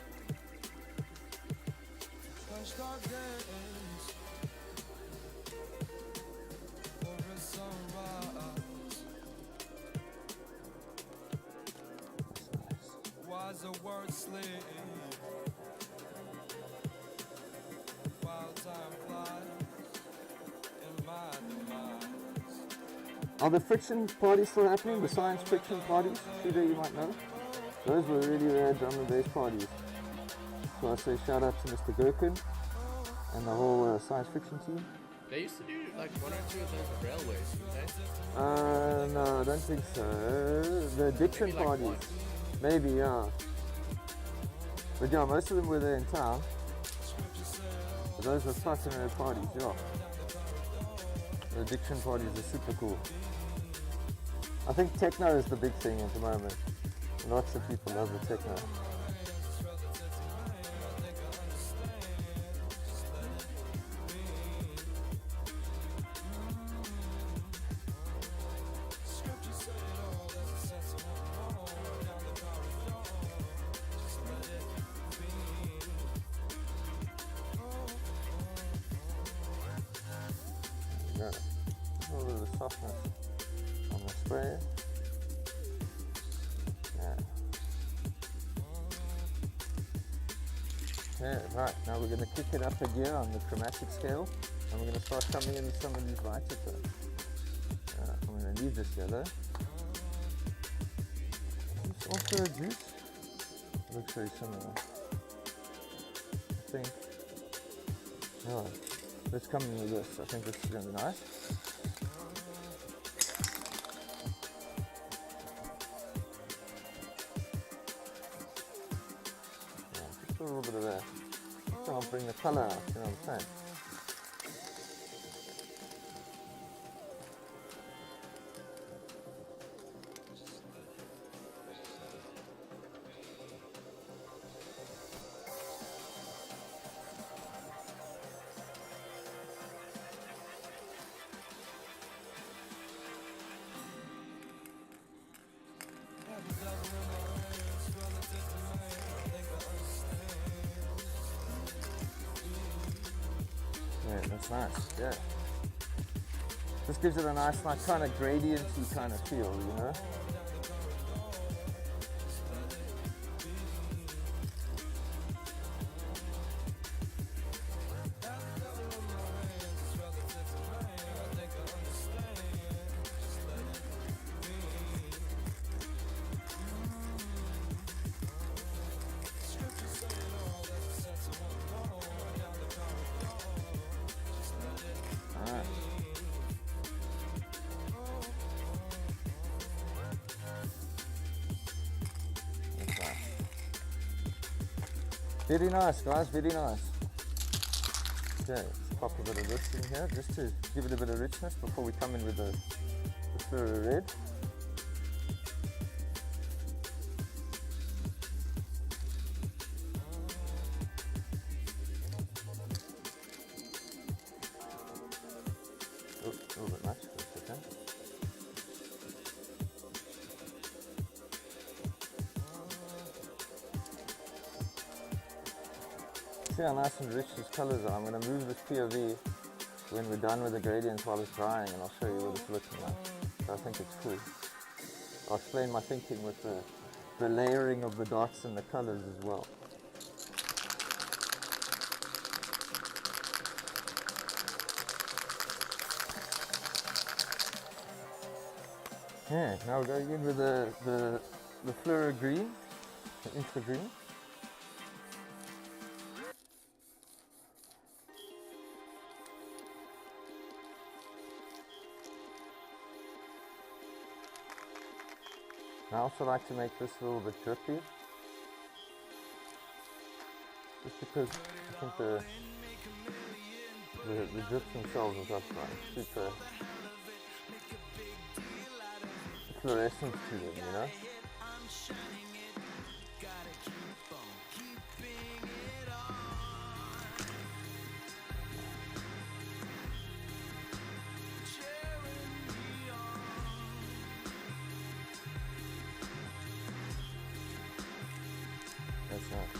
Punch dark days for a sunrise. That's nice. Why's the word sleep? While time flies in my demise. Are the friction parties still happening? The science friction parties? Shooter, you might know. Those were really rare drum and bass parties. So I say shout out to Mr. Gherkin and the whole science fiction team. They used to do like 1 or 2 of those at railways, didn't they? No, I don't think so. The addiction Maybe like parties. one. Maybe, yeah. But yeah, most of them were there in town. But those were fucking rare parties, yeah. The addiction parties are super cool. I think techno is the big thing at the moment. Lots of people love the techno. Yeah. A little bit of softness on the spray. Yeah. Okay, right, now we're going to kick it up a gear on the chromatic scale and we're going to start coming in with some of these lighter tones. Yeah, I'm going to leave this yellow. It's also a juice. Looks very similar. I think. Oh, let's come in with this. I think this is going to be nice. Just a little bit of that. So I'll bring the color out, you know what I'm saying? Yeah, that's nice, yeah. This gives it a nice, like, kind of gradienty kind of feel, you know? Alright. That's nice. Very nice, guys, very nice. Okay, let's pop a bit of this in here just to give it a bit of richness before we come in with the fluoro red. Oh, a little bit much, that's okay. See how nice and rich these colors are. I'm going to move this POV when we're done with the gradients while it's drying, and I'll show you what it's looking like. So I think it's cool. I'll explain my thinking with the layering of the dots and the colors as well. Yeah, now we're going in with the fluoro green, the infra green. I also like to make this a little bit drippy. just because I think the drips themselves have got like super fluorescence to them, you know? That's right.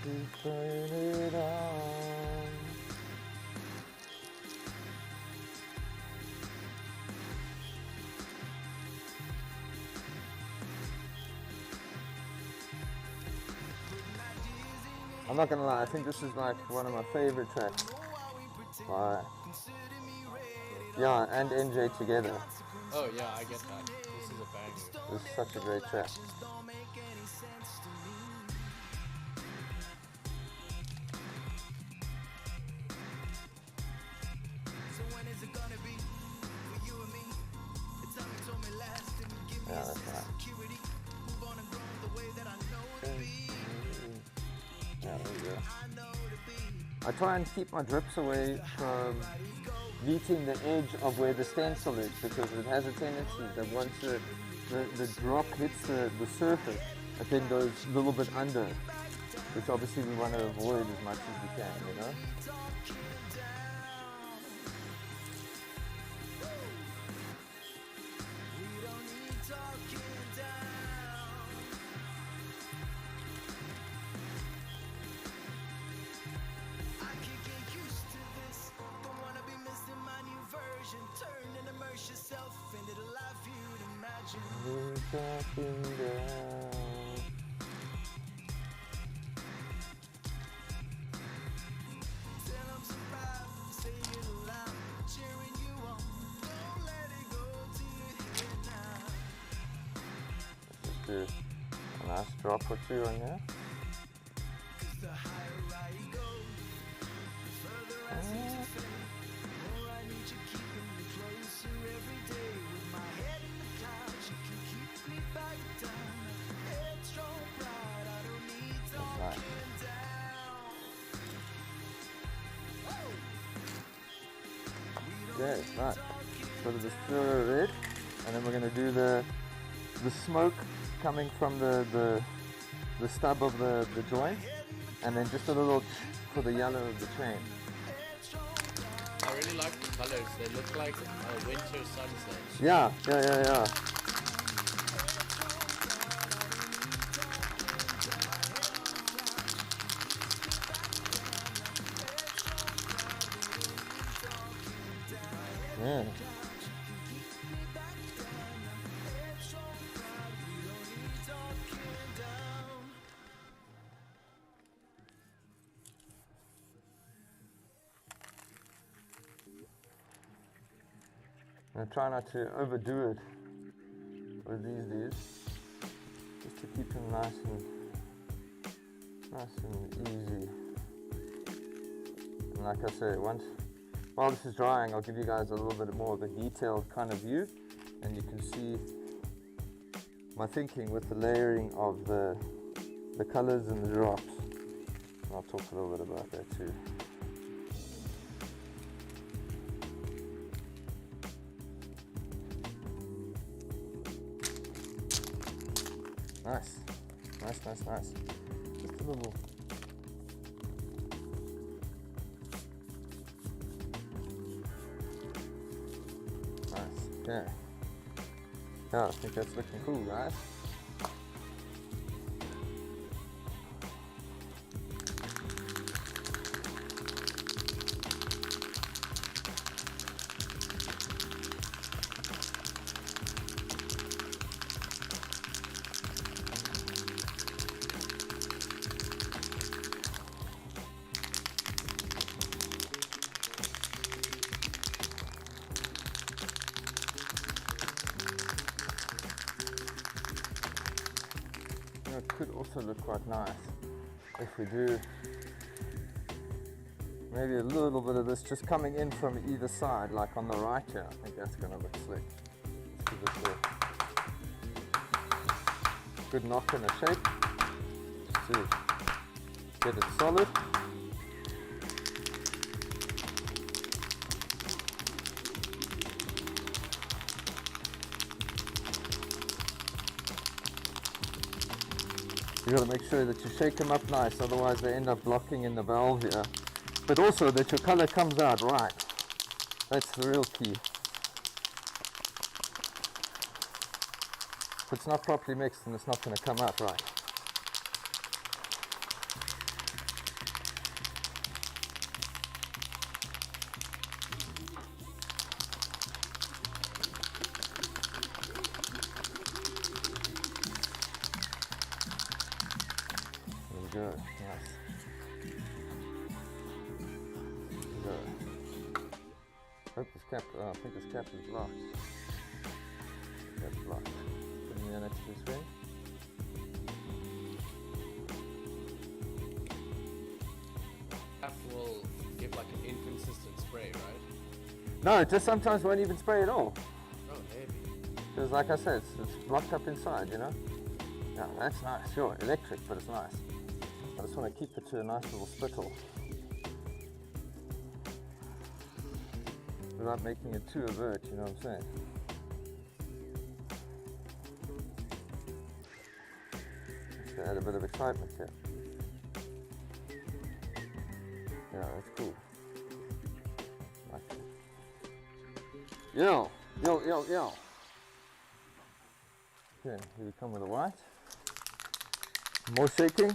Keep putting it on. I'm not gonna lie, I think this is like one of my favorite tracks. Yeah, and NJ together. Oh yeah, I get that. This is a banger. This is such a great track. Yeah, that's right. Yeah, there you go. I try and keep my drips away from meeting the edge of where the stencil is, because it has a tendency that once the drop hits the surface, it then goes a little bit under, which obviously we want to avoid as much as we can, you know? Talking down. Let's just do a nice drop or two on here. Okay, right. So this fluoro red, and then we're going to do the smoke coming from the stub of the joint, and then just a little for the yellow of the chain. I really like the colors. They look like a winter sunset. Yeah. Yeah. I'm gonna try not to overdo it with these dudes, just to keep them nice and easy. And like I say, while this is drying, I'll give you guys a little bit more of a detailed kind of view, and you can see my thinking with the layering of the colors and the drops. And I'll talk a little bit about that too. Nice. Just a little. Nice. Okay. Yeah, I think that's looking cool, guys. It could also look quite nice if we do maybe a little bit of this just coming in from either side, like on the right here. I think that's going to look slick. Let's give this a good knock in the shape. Just to get it solid. You got to make sure that you shake them up nice, otherwise they end up blocking in the valve here. But also that your color comes out right. That's the real key. If it's not properly mixed, then it's not going to come out right. There we go. Nice. There we go. Hope this cap. Oh, I think this cap is locked. Cap's locked. Putting the next to the screen. That will give like an inconsistent spray, right? No, it just sometimes won't even spray at all. Oh, maybe. Because like I said, it's blocked up inside, you know? Yeah, that's nice. Sure, electric, but it's nice. I just want to keep it to a nice little spittle. Without making it too overt, you know what I'm saying? Just add a bit of excitement here. Yeah, that's cool. Like it. Yo! Okay, here we come with the white. More shaking.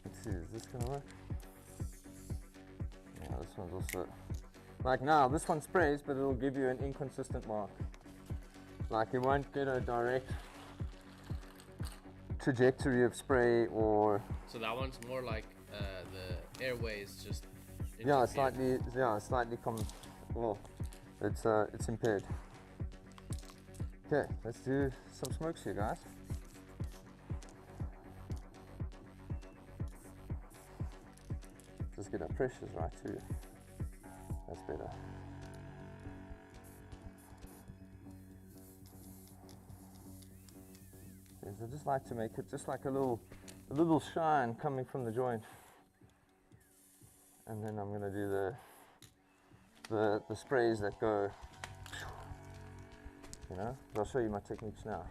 Let's see, is this gonna work? Yeah, this one's also, like now, this one sprays, but it'll give you an inconsistent mark. Like you won't get a direct trajectory of spray or... So that one's more like the airways just. Yeah, interfere. slightly well, it's impaired. Okay, let's do some smokes here, guys. Just get our pressures right too. That's better. Yes, I just like to make it just like a little shine coming from the joint. And then I'm gonna do the sprays that go, you know. I'll show you my techniques now.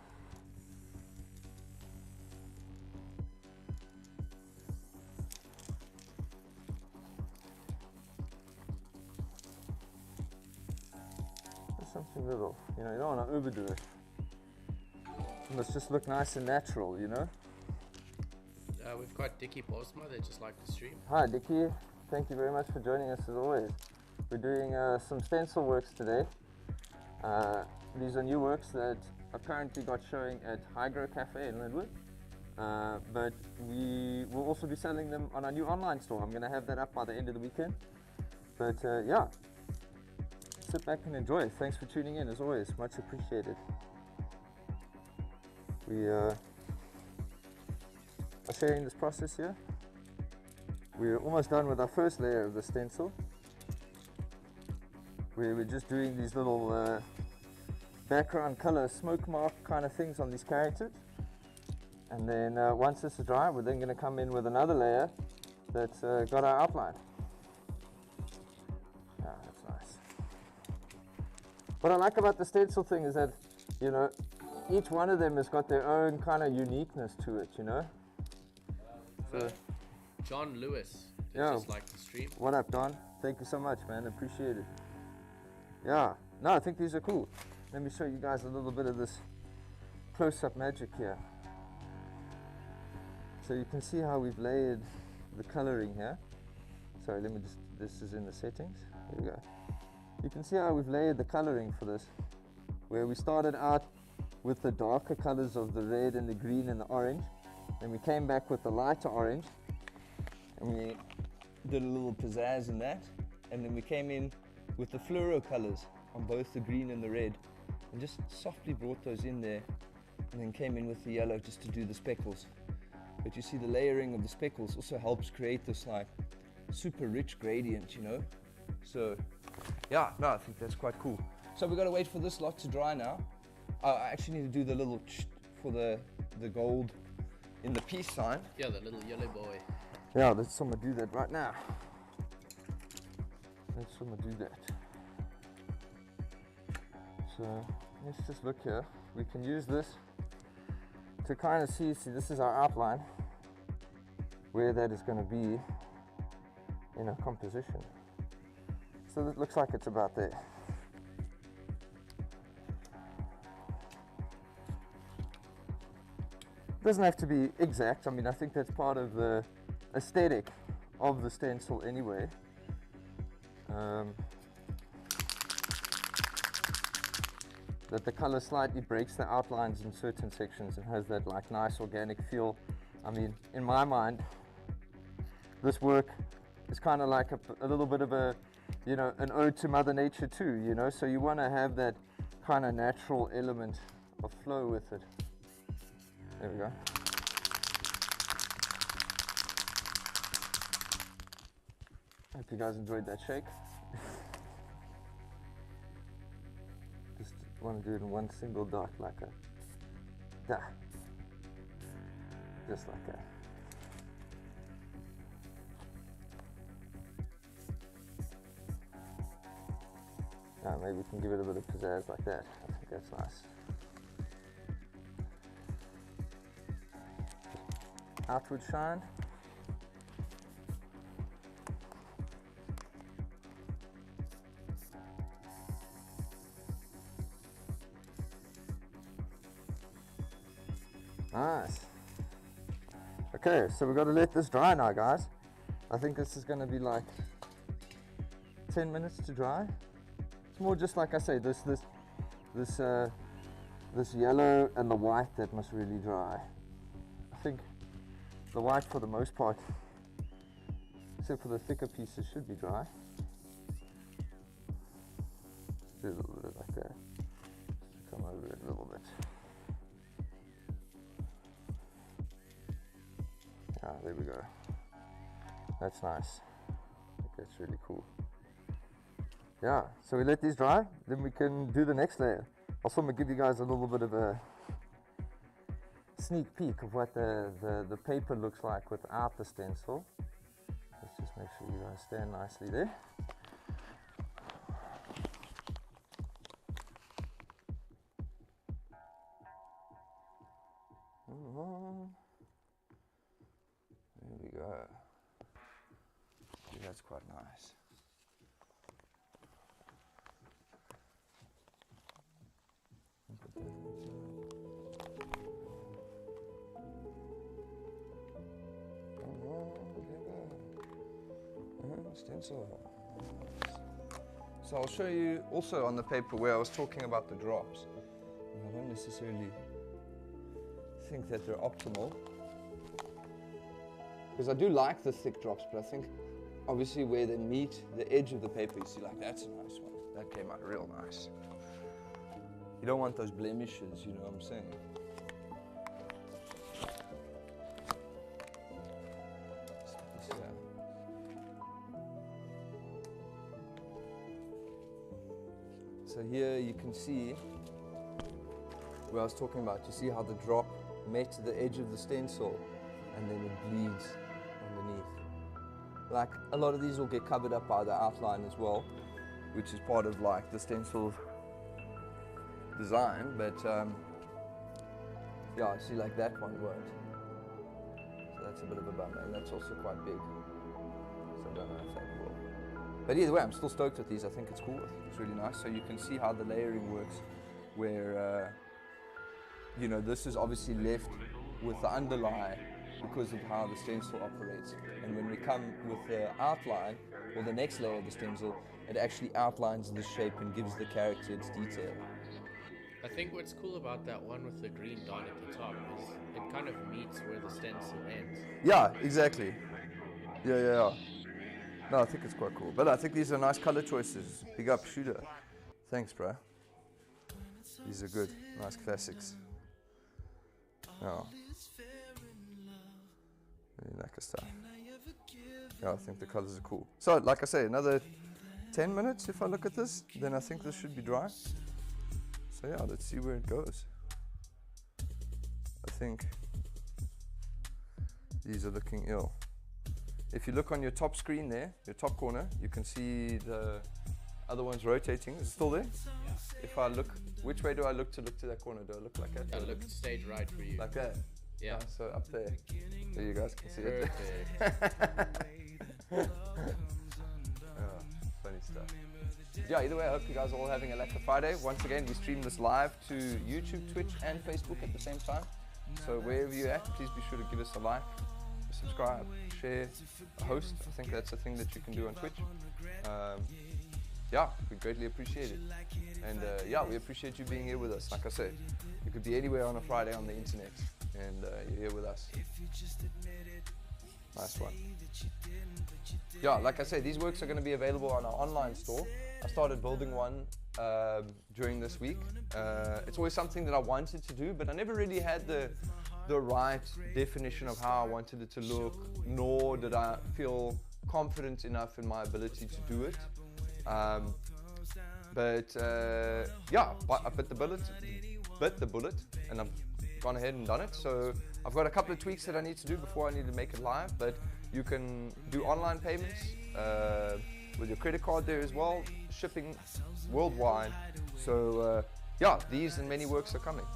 Just something little, you know. You don't want to overdo it. It must just look nice and natural, you know. We've got Dickie Postma, they just like the stream. Hi, Dickie. Thank you very much for joining us as always. We're doing some stencil works today. These are new works that I've currently got showing at Hygro Cafe in Linwood. But we will also be selling them on our new online store. I'm going to have that up by the end of the weekend. But yeah, sit back and enjoy. Thanks for tuning in as always. Much appreciated. We are sharing this process here. We're almost done with our first layer of the stencil. We're just doing these little background color smoke mark kind of things on these characters. And then once this is dry, we're then going to come in with another layer that's got our outline. Yeah, that's nice. What I like about the stencil thing is that, you know, each one of them has got their own kind of uniqueness to it, you know. So, John Lewis, Yeah. just like the stream. what up, Don? Thank you so much, man. Appreciate it. Yeah, no, I think these are cool. Let me show you guys a little bit of this close-up magic here. So you can see how we've layered the coloring here. Sorry, let me just, this is in the settings. Here we go. You can see how we've layered the coloring for this, where we started out with the darker colors of the red and the green and the orange. Then we came back with the lighter orange, and we did a little pizzazz in that. And then we came in with the fluoro colors on both the green and the red, and just softly brought those in there, and then came in with the yellow just to do the speckles. But you see the layering of the speckles also helps create this like super rich gradient, you know. So yeah, no, I think that's quite cool. So we've got to wait for this lot to dry now. I actually need to do the little for the gold in the peace sign. Yeah, the little yellow boy. Yeah, let's someone do that right now. Let's someone do that. So let's just look here. We can use this to kind of see this is our outline, where that is going to be in a composition. So it looks like it's about there. Doesn't have to be exact. I mean, I think that's part of the aesthetic of the stencil anyway. That the color slightly breaks the outlines in certain sections and has that like nice organic feel. I mean, in my mind, this work is kind of like a little bit of a, you know, an ode to Mother Nature too, you know, so you want to have that kind of natural element of flow with it. There we go. Hope you guys enjoyed that shake. Just want to do it in one single dot, like a da. Just like that. Now maybe we can give it a bit of pizzazz like that. I think that's nice. Outward shine. Nice. Okay, so we've got to let this dry now, guys. I think this is going to be like 10 minutes to dry. It's more just like I say, this yellow and the white that must really dry. I think the white, for the most part, except for the thicker pieces, should be dry. Do a little bit like that. Just come over it a little bit. Ah, there we go. That's nice. I think that's really cool. Yeah, so we let these dry, then we can do the next layer. Also, I'm going to give you guys a little bit of a sneak peek of what the paper looks like without the stencil. Let's just make sure you guys stand nicely there. There we go. See, that's quite nice. Stencil. So I'll show you also on the paper where I was talking about the drops. I don't necessarily think that they're optimal, because I do like the thick drops, but I think obviously where they meet the edge of the paper, you see, like, that's a nice one. That came out real nice. You don't want those blemishes, you know what I'm saying? So here you can see where I was talking about. You see how the drop met the edge of the stencil and then it bleeds underneath. Like, a lot of these will get covered up by the outline as well, which is part of like the stencil design, but yeah, see, like that one won't. So that's a bit of a bummer, and that's also quite big. So I don't know if that will. But either way, I'm still stoked with these. I think it's cool. I think it's really nice. So you can see how the layering works, where you know, this is obviously left with the underlie because of how the stencil operates. And when we come with the outline, or the next layer of the stencil, it actually outlines the shape and gives the character its detail. I think what's cool about that one with the green dot at the top is it kind of meets where the stencil ends. Yeah, exactly. Yeah. No, I think it's quite cool. But I think these are nice color choices. Big up, Shooter. Thanks, bro. These are good. Nice classics. Yeah. Really lekker stuff. Yeah, I think the colors are cool. So, like I say, another 10 minutes if I look at this, then I think this should be dry. So yeah, let's see where it goes. I think these are looking ill. If you look on your top screen there, your top corner, you can see the other one's rotating. Is it still there? Yeah. If I look, which way do I look to that corner? Do I look like that? Yeah, look stage right for you. Like that? Yeah. So up there. So you guys can see it. Perfect. Funny stuff. Yeah, either way, I hope you guys are all having a lekker Friday. Once again, we stream this live to YouTube, Twitch, and Facebook at the same time. So wherever you're at, please be sure to give us a like, subscribe, share, a host. I think that's a thing that you can do on Twitch. Yeah, we greatly appreciate it. And yeah, we appreciate you being here with us. Like I said, you could be anywhere on a Friday on the internet, and you're here with us. Nice one. Yeah, like I said, these works are going to be available on our online store. I started building one during this week. It's always something that I wanted to do, but I never really had the right definition of how I wanted it to look, nor did I feel confident enough in my ability to do it. Yeah, I bit the bullet, and I've gone ahead and done it. So I've got a couple of tweaks that I need to do before I need to make it live, but you can do online payments with your credit card there as well, shipping worldwide. So yeah, these and many works are coming.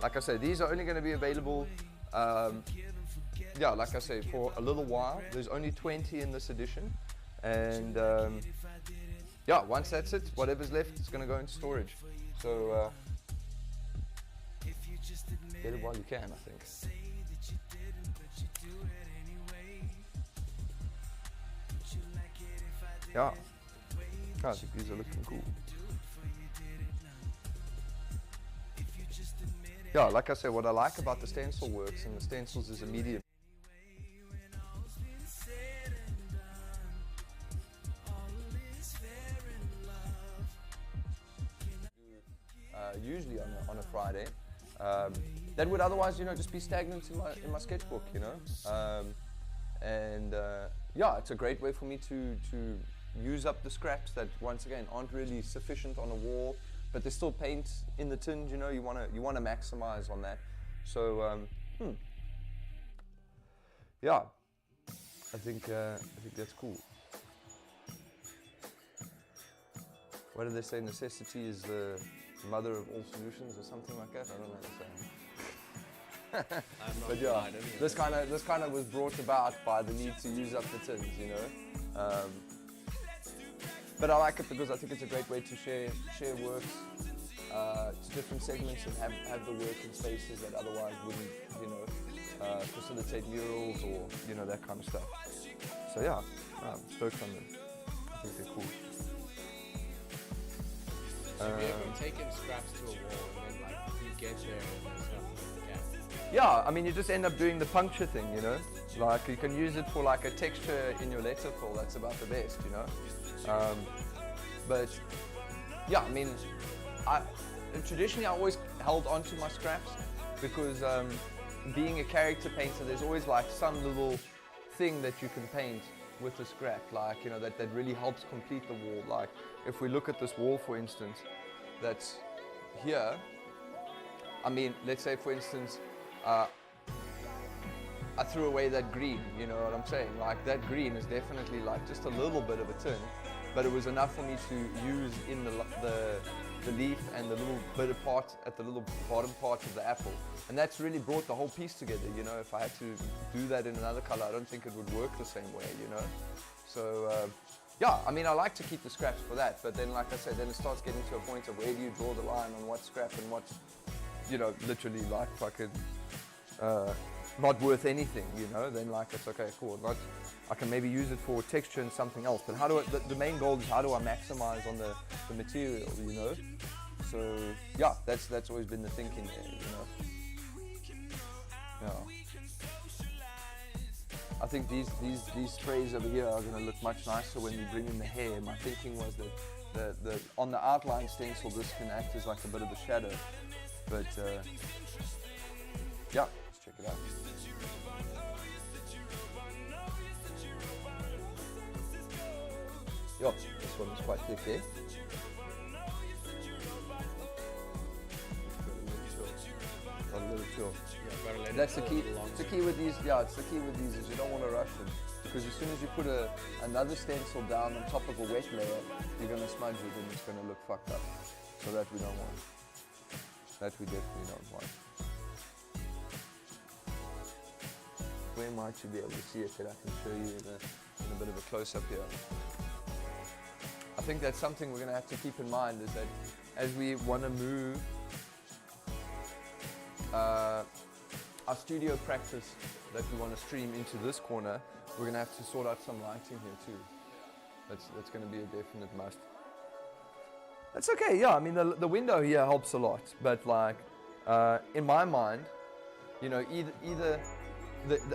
Like I said, these are only going to be available yeah, like I say, for a little while. There's only 20 in this edition, and yeah, once that's it, whatever's left is going to go into storage. So get it while you can, I think. Yeah, I think these are looking cool. Yeah, like I said, what I like about the stencil works, and the stencils is a medium. Usually on a Friday, that would otherwise, you know, just be stagnant in my sketchbook, you know. Yeah, it's a great way for me to use up the scraps that, once again, aren't really sufficient on a wall, but there's still paint in the tin, you know. You wanna maximize on that. So yeah, I think that's cool. What do they say? Necessity is the mother of all solutions, or something like that. I don't understand. But yeah, this kind of was brought about by the need to use up the tins, you know. But I like it because I think it's a great way to share works to different segments, and have the work in spaces that otherwise wouldn't, you know, facilitate murals or, you know, that kind of stuff. So yeah, I'm stoked on them. I think they're cool. Have you ever taken scraps to a wall and then, like, you get there and there's nothing like that? Yeah, I mean, you just end up doing the puncture thing, you know. Like, you can use it for like a texture in your letter fill. That's about the best, you know. But yeah, I mean, traditionally I always held on to my scraps because being a character painter, there's always like some little thing that you can paint with the scrap, like, you know, that really helps complete the wall. Like, if we look at this wall, for instance, that's here. I mean, let's say, for instance, I threw away that green, you know what I'm saying? Like, that green is definitely like just a little bit of a tin, but it was enough for me to use in the leaf and the little bit of part at the little bottom part of the apple. And that's really brought the whole piece together, you know. If I had to do that in another color, I don't think it would work the same way, you know. So yeah, I mean, I like to keep the scraps for that, but then, like I said, then it starts getting to a point of where do you draw the line on what's scrap and what's, you know, literally like fucking not worth anything, you know. Then, like, it's okay, cool, I can maybe use it for texture and something else, but how do the main goal is how do I maximize on the material, you know. So yeah, that's always been the thinking there, you know. Yeah. I think these sprays over here are going to look much nicer when we bring in the hair. My thinking was that on the outline stencil, this can act as like a bit of a shadow. But yeah, let's check it out. Yeah, this one is quite thick there. Got a little chill. Yeah, gotta let it That's the go a key. little It's the longer. key with these. Yeah, it's the key with these is you don't want to rush them, because as soon as you put another stencil down on top of a wet layer, you're going to smudge it and it's going to look fucked up. So that we don't want. That we definitely don't want. Where might you be able to see it that I can show you in a bit of a close-up here? I think that's something we're going to have to keep in mind, is that as we want to move our studio practice that we want to stream into this corner, we're going to have to sort out some lighting here too. That's going to be a definite must. That's okay, yeah, I mean the window here helps a lot, but like in my mind, you know, either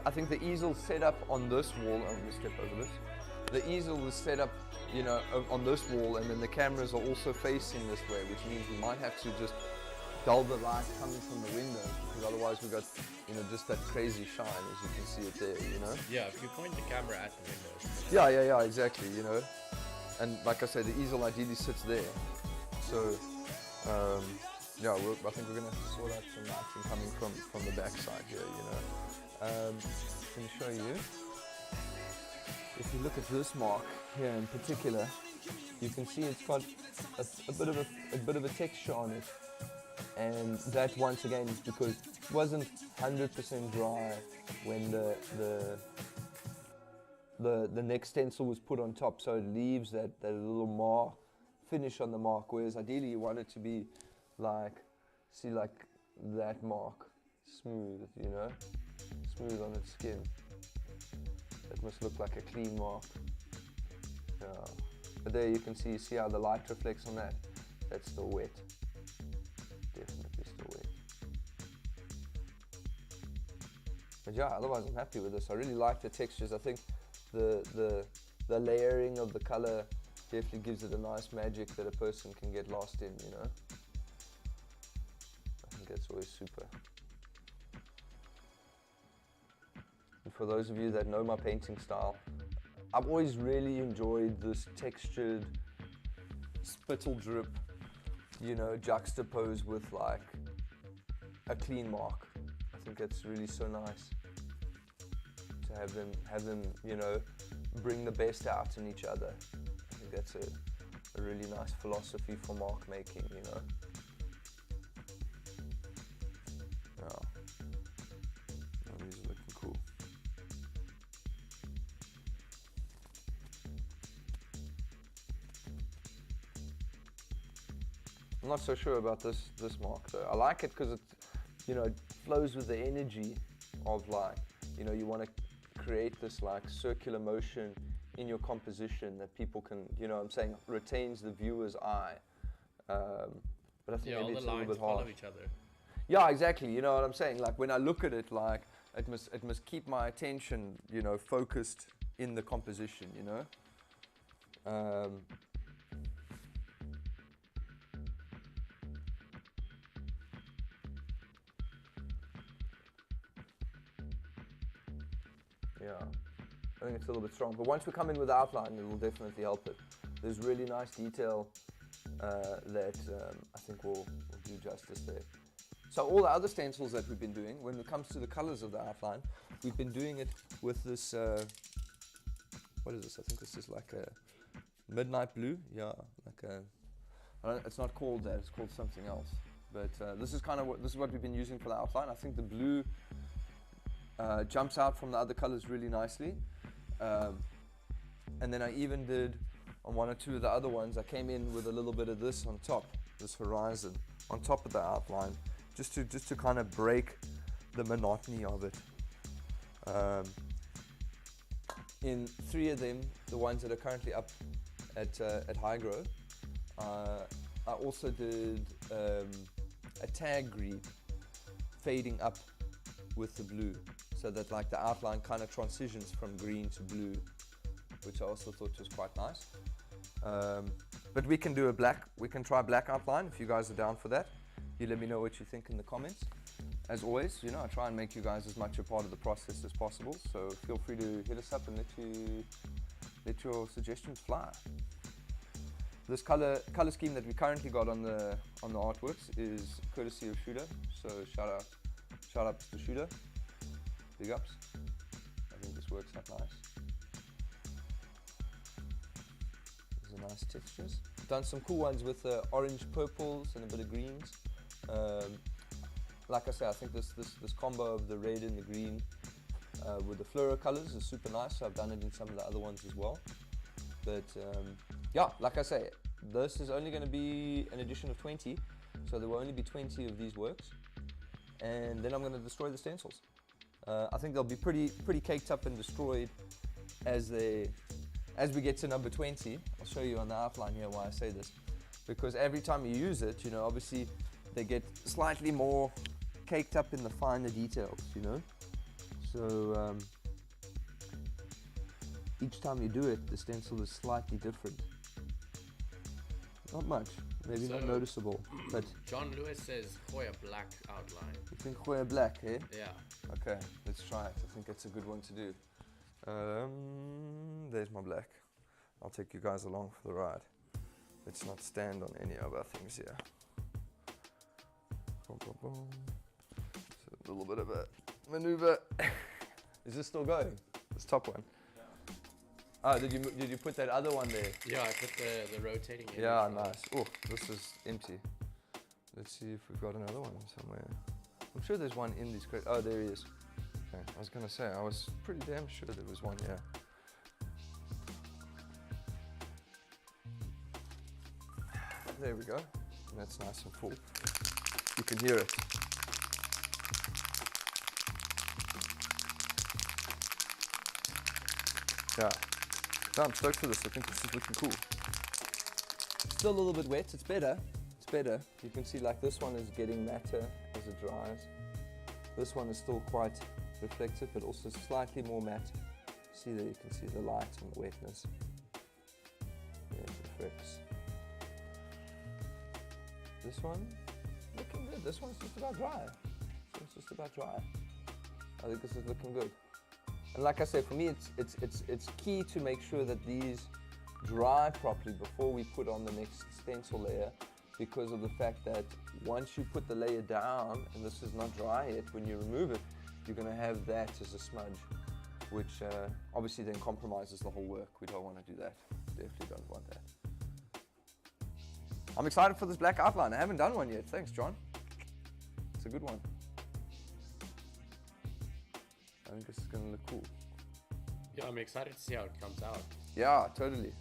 I think the easel set up on this wall, I'm going to step over this, the easel was set up, you know, on this wall, and then the cameras are also facing this way, which means we might have to just dull the light coming from the window, because otherwise we've got, you know, just that crazy shine, as you can see it there, you know? Yeah, if you point the camera at the window. Yeah, exactly, you know? And like I said, the easel ideally sits there. So, yeah, I think we're going to have to sort out some lighting coming from the back side here, you know? Can I show you? If you look at this mark here in particular, you can see it's got a bit of a texture on it. And that once again is because it wasn't 100% dry when the next stencil was put on top, so it leaves that little mark, finish on the mark, whereas ideally you want it to be like, see, like that mark, smooth, you know, smooth on its skin. That must look like a clean mark. Yeah. But there you can see how the light reflects on that. That's still wet. Definitely still wet. But yeah, otherwise I'm happy with this. I really like the textures. I think the layering of the color definitely gives it a nice magic that a person can get lost in, you know. I think that's always super. And for those of you that know my painting style, I've always really enjoyed this textured spittle drip, you know, juxtaposed with like a clean mark. I think that's really so nice to have them, you know, bring the best out in each other. I think that's a really nice philosophy for mark making, you know. Yeah. Oh, these are looking cool. I'm not so sure about this mark though. I like it because it, you know, it flows with the energy of like, you know, you want to create this like circular motion in your composition that people can, you know what I'm saying, retains the viewer's eye. But I think Yeah, maybe all it's the a little lines bit hard. follow each other. Yeah, exactly. You know what I'm saying? Like when I look at it, like it must keep my attention, you know, focused in the composition, you know. Yeah, I think it's a little bit strong. But once we come in with the outline, it will definitely help it. There's really nice detail that I think will do justice there. So all the other stencils that we've been doing, when it comes to the colors of the outline, we've been doing it with this, what is this? I think this is like a midnight blue. Yeah, like a, it's not called that, it's called something else. But this is kind of this is what we've been using for the outline. I think the blue jumps out from the other colors really nicely. And then I even did, on one or two of the other ones, I came in with a little bit of this on top, this horizon, on top of the outline, just to kind of break the monotony of it. In three of them, the ones that are currently up at High Grow, I also did a tag green fading up with the blue, so that like the outline kind of transitions from green to blue, which I also thought was quite nice. But But we can do we can try black outline if you guys are down for that. You let me know what you think in the comments. As always, you know, I try and make you guys as much a part of the process as possible, so feel free to hit us up and let your suggestions fly. This color scheme that we currently got on the artworks is courtesy of Shooter, so shout out to Shooter. Big ups. I think this works out nice. These are nice textures. Done some cool ones with orange purples and a bit of greens. Like I say, I think this combo of the red and the green with the fluoro colors is super nice. So I've done it in some of the other ones as well. But yeah, like I say, this is only going to be an edition of 20, so there will only be 20 of these works, and then I'm going to destroy the stencils. I think they'll be pretty caked up and destroyed as we get to number 20. I'll show you on the outline here why I say this, because every time you use it, you know, obviously they get slightly more caked up in the finer details, you know. So each time you do it, the stencil is slightly different. Not much, maybe not noticeable, but... John Lewis says Hoya black outline. You think Hoya black, eh? Yeah. Okay, let's try it. I think it's a good one to do. There's my black. I'll take you guys along for the ride. Let's not stand on any of our things here. Boom, boom, boom. So a little bit of a maneuver. Is this still going? This top one? Oh, did you put that other one there? Yeah, I put the rotating in. Yeah, nice. Oh, this is empty. Let's see if we've got another one somewhere. I'm sure there's one in these crates. Oh, there he is. Okay, I was gonna say, I was pretty damn sure there was one here. There we go. That's nice and full. You can hear it. Yeah. So I'm stoked for this. I think this is looking cool. Still a little bit wet. It's better. It's better. You can see like this one is getting matter as it dries. This one is still quite reflective, but also slightly more matte. See there, you can see the light and the wetness. Yeah, it reflects. This one, looking good. This one's just about dry. This one's just about dry. I think this is looking good. And like I said, for me, it's key to make sure that these dry properly before we put on the next stencil layer, because of the fact that once you put the layer down and this is not dry yet, when you remove it, you're going to have that as a smudge, which obviously then compromises the whole work. We don't want to do that. Definitely don't want that. I'm excited for this black outline. I haven't done one yet. Thanks, John. It's a good one. I think this is going to look cool. Yeah, I'm excited to see how it comes out. Yeah, totally.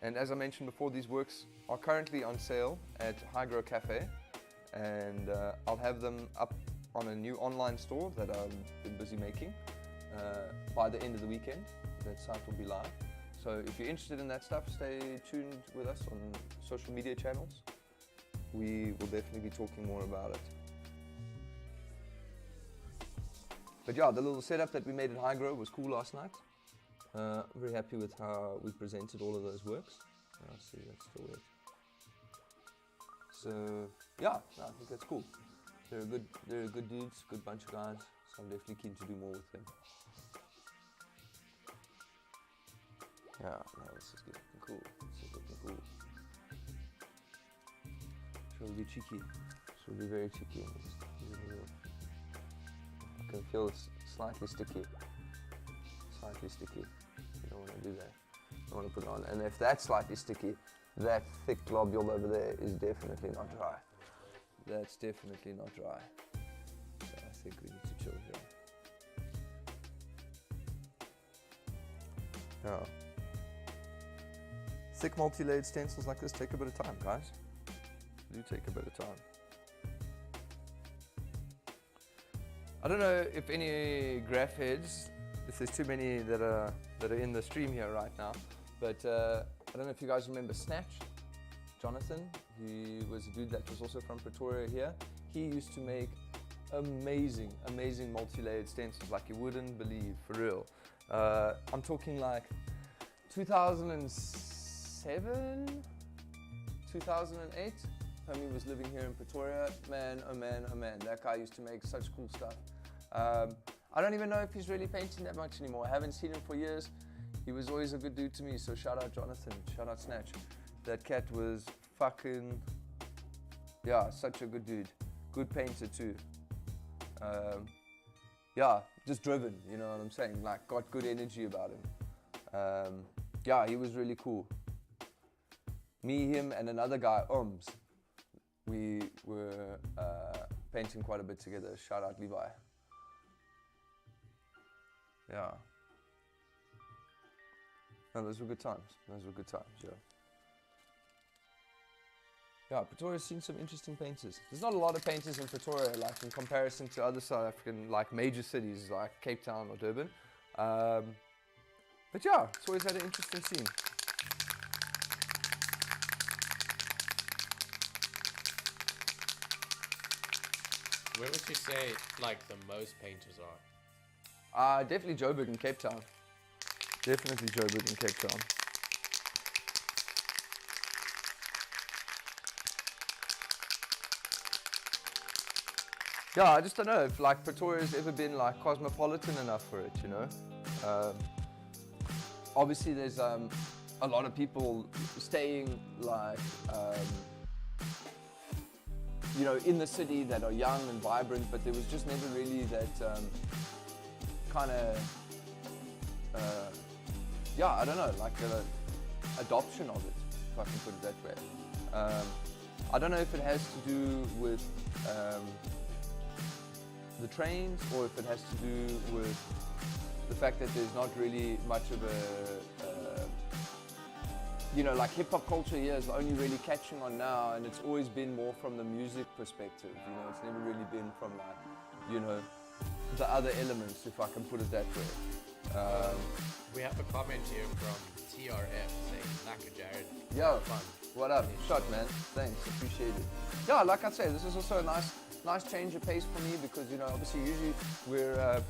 And as I mentioned before, these works are currently on sale at Hygro Cafe, and I'll have them up on a new online store that I've been busy making by the end of the weekend. That site will be live. So if you're interested in that stuff, stay tuned with us on social media channels. We will definitely be talking more about it. But yeah, the little setup that we made at Hygro was cool last night. Very happy with how we presented all of those works. I'll see, that's still wet. So yeah, no, I think that's cool. They're good dudes, good bunch of guys. So I'm definitely keen to do more with them. Yeah, no, this is looking cool. This is looking cool. This will be cheeky. This will be very cheeky. I can feel it's slightly sticky. Slightly sticky. You don't want to do that. You don't want to put it on. And if that's slightly sticky, that thick globule over there is definitely not dry. That's definitely not dry. So I think we need to chill here. Yeah. Thick multi-layered stencils like this take a bit of time, guys. They do take a bit of time. I don't know if any graph heads, if there's too many that are in the stream here right now, but I don't know if you guys remember Snatch, Jonathan. He was a dude that was also from Pretoria here. He used to make amazing multi-layered stencils like you wouldn't believe, for real. I'm talking like 2007, 2008. Homie was living here in Pretoria. Man, oh man, oh man. That guy used to make such cool stuff. I don't even know if he's really painting that much anymore. I haven't seen him for years. He was always a good dude to me, so shout out Jonathan, shout out Snatch. That cat was fucking, yeah, such a good dude. Good painter too. Yeah, just driven, you know what I'm saying? Like, got good energy about him. Yeah, he was really cool. Me, him, and another guy, we were painting quite a bit together. Shout out Levi. Yeah. No, those were good times. Those were good times, yeah. Yeah, Pretoria's seen some interesting painters. There's not a lot of painters in Pretoria, like in comparison to other South African, like major cities like Cape Town or Durban. But yeah, it's always had an interesting scene. Where would you say like the most painters are? Definitely Joburg and Cape Town. Definitely Joburg and Cape Town. Yeah, I just don't know if like Pretoria's ever been like cosmopolitan enough for it, you know. Obviously, there's a lot of people staying like you know, in the city that are young and vibrant, but there was just never really that kind of yeah, I don't know, like the adoption of it, if I can put it that way. I don't know if it has to do with the trains, or if it has to do with the fact that there's not really much of a, you know, like hip-hop culture here is only really catching on now, and it's always been more from the music perspective, you know, it's never really been from like, you know, the other elements, if I can put it that way. We have a comment here from TRF saying, Lacquer Jared. Yo, fun. What up? Shot, man. Thanks, appreciate it. Yeah, like I say, this is also a nice change of pace for me, because, you know, obviously usually we're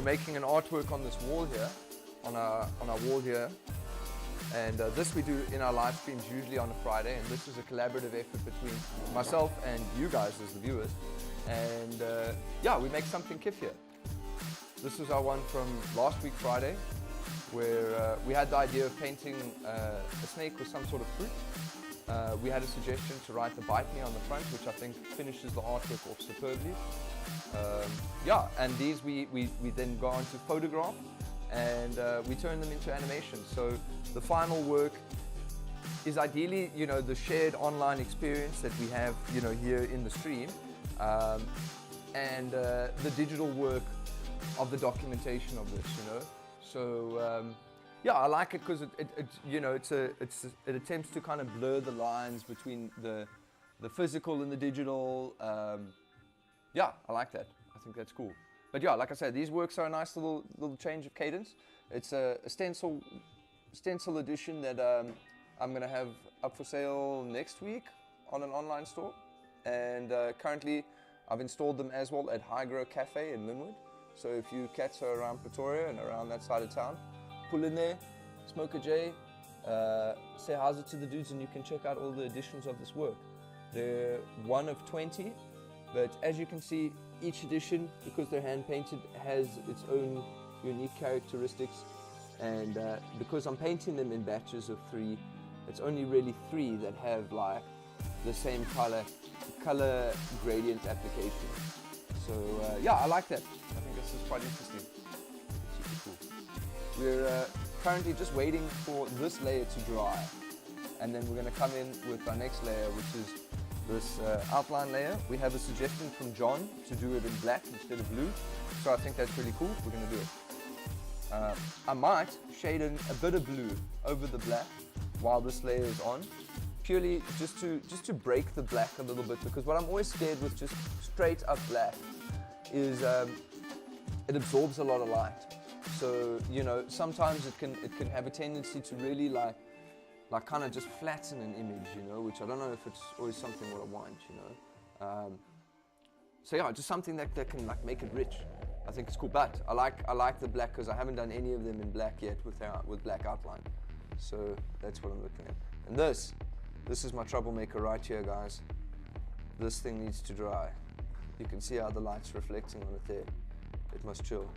making an artwork on this wall here, on our wall here, and this we do in our live streams usually on a Friday, and this is a collaborative effort between myself and you guys as the viewers, and yeah, we make something kiff here. This is our one from last week Friday, where we had the idea of painting a snake with some sort of fruit. We had a suggestion to write the bite me on the front, which I think finishes the artwork off superbly. Yeah, and these we then go on to photograph, and we turn them into animation. So the final work is ideally, you know, the shared online experience that we have, you know, here in the stream, and the digital work of the documentation of this, you know. So yeah, I like it because it you know, it attempts to kind of blur the lines between the physical and the digital. Yeah, I like that. I think that's cool. But yeah, like I said, these works are a nice little change of cadence. It's a stencil edition that I'm gonna have up for sale next week on an online store, and currently I've installed them as well at High Grow Cafe in Linwood. So if you cats are around Pretoria and around that side of town, pull in there, smoke a J, say how's it to the dudes, and you can check out all the editions of this work. They're one of 20, but as you can see, each edition, because they're hand painted, has its own unique characteristics, and because I'm painting them in batches of 3, it's only really 3 that have like the same color gradient application. So yeah, I like that. I think this is quite interesting. It's super cool. We're currently just waiting for this layer to dry, and then we're going to come in with our next layer, which is this outline layer. We have a suggestion from John to do it in black instead of blue, so I think that's really cool. We're going to do it. I might shade in a bit of blue over the black while this layer is on, purely just to break the black a little bit, because what I'm always scared with just straight up black is it absorbs a lot of light. So, you know, sometimes it can have a tendency to really like kind of just flatten an image, you know, which I don't know if it's always something what I want, you know. So yeah, just something that can like make it rich. I think it's cool, but I like the black because I haven't done any of them in black yet with black outline. So that's what I'm looking at. And this This is my troublemaker right here, guys. This thing needs to dry. You can see how the light's reflecting on it there. It must chill.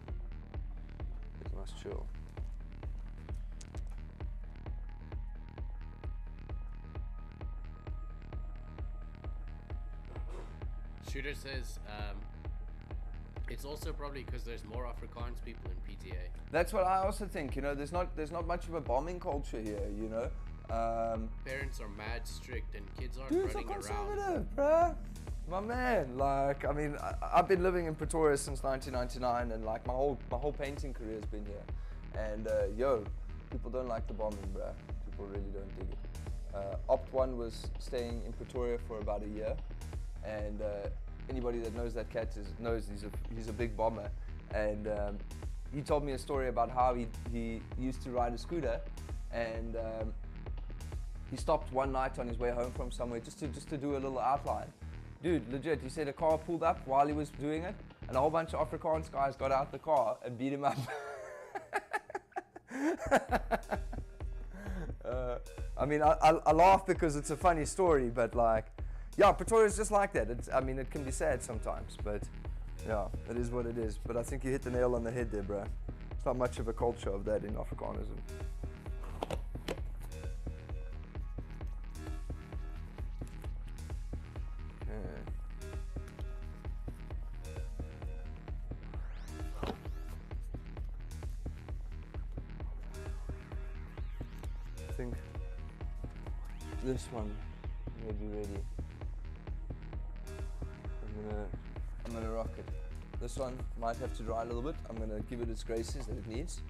It must chill. Shooter says it's also probably because there's more Afrikaans people in PTA. That's what I also think. You know, there's not much of a bombing culture here. You know. Parents are mad strict and kids aren't Dudes are running around. conservative, bruh. My man, like, I mean, I've been living in Pretoria since 1999, and like my whole painting career has been here. And yo, people don't like the bombing, bruh. People really don't dig it. Opt 1 was staying in Pretoria for about a year, and anybody that knows that cat knows he's a big bomber. And he told me a story about how he used to ride a scooter, and he stopped one night on his way home from somewhere just to do a little outline. Dude, legit, he said a car pulled up while he was doing it, and a whole bunch of Afrikaans guys got out the car and beat him up. I mean, I laugh because it's a funny story, but like, yeah, Pretoria's just like that. I mean, it can be sad sometimes, but yeah, it is what it is. But I think you hit the nail on the head there, bruh. It's not much of a culture of that in Afrikanism. I think this one may be ready. I'm gonna rock it. This one might have to dry a little bit. I'm gonna give it its graces that it needs,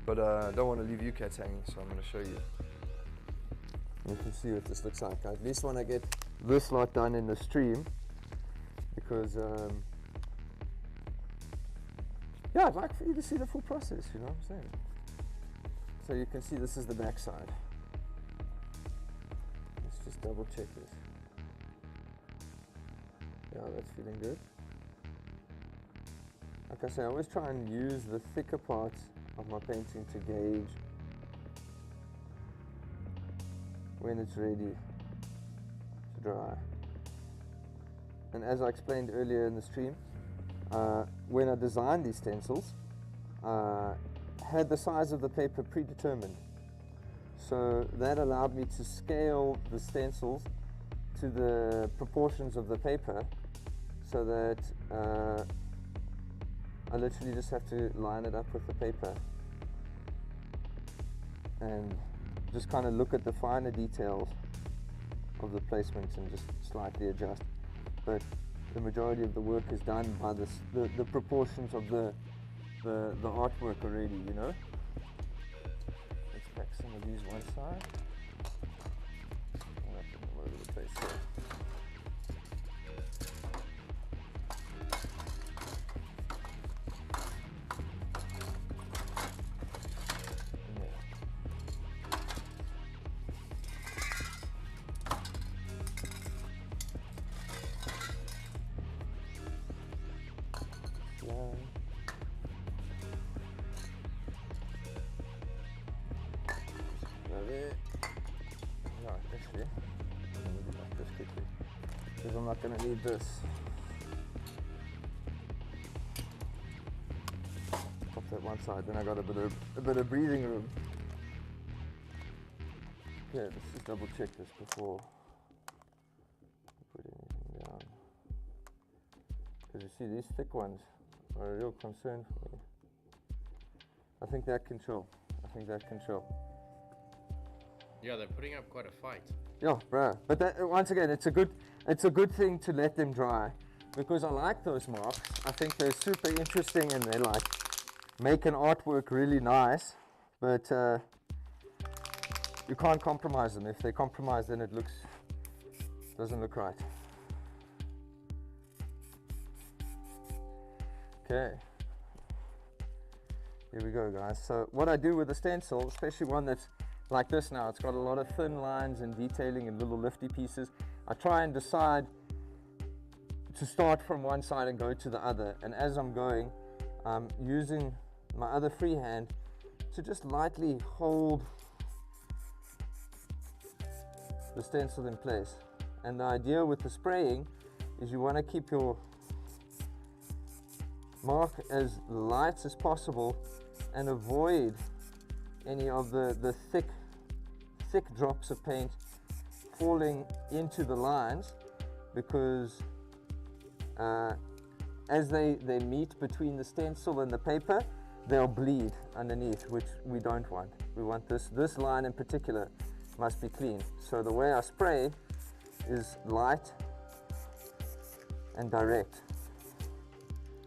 but I don't want to leave you cats hanging, so I'm gonna show you. You can see what this looks like, guys. At least when I get this lot done in the stream, because yeah, I'd like for you to see the full process. You know what I'm saying? So you can see this is the back side. Let's just double check this. Yeah, that's feeling good. Like I say, I always try and use the thicker parts of my painting to gauge when it's ready to dry. And as I explained earlier in the stream, when I designed these stencils, had the size of the paper predetermined. So that allowed me to scale the stencils to the proportions of the paper, so that I literally just have to line it up with the paper and just kind of look at the finer details of the placement and just slightly adjust. But the majority of the work is done by the proportions of the artwork already, you know. Let's pack some of these one side. I'll put them all over the place here. Because I'm not going to need this. Pop that one side, then I got a bit of breathing room. Okay, let's just double check this before I put anything down. Because you see, these thick ones are a real concern for me. I think that can chill. Yeah, they're putting up quite a fight. Yeah, bruh. But that, once again, it's a good thing to let them dry, because I like those marks. I think they're super interesting and they like make an artwork really nice. But you can't compromise them. If they compromise, then it doesn't look right. Okay. Here we go, guys. So what I do with the stencil, especially one that's like this now, it's got a lot of thin lines and detailing and little lifty pieces. I try and decide to start from one side and go to the other. And as I'm going, I'm using my other free hand to just lightly hold the stencil in place. And the idea with the spraying is you want to keep your mark as light as possible and avoid any of the thick drops of paint falling into the lines, because as they meet between the stencil and the paper, they'll bleed underneath, which we don't want. We want this line in particular must be clean. So the way I spray is light and direct.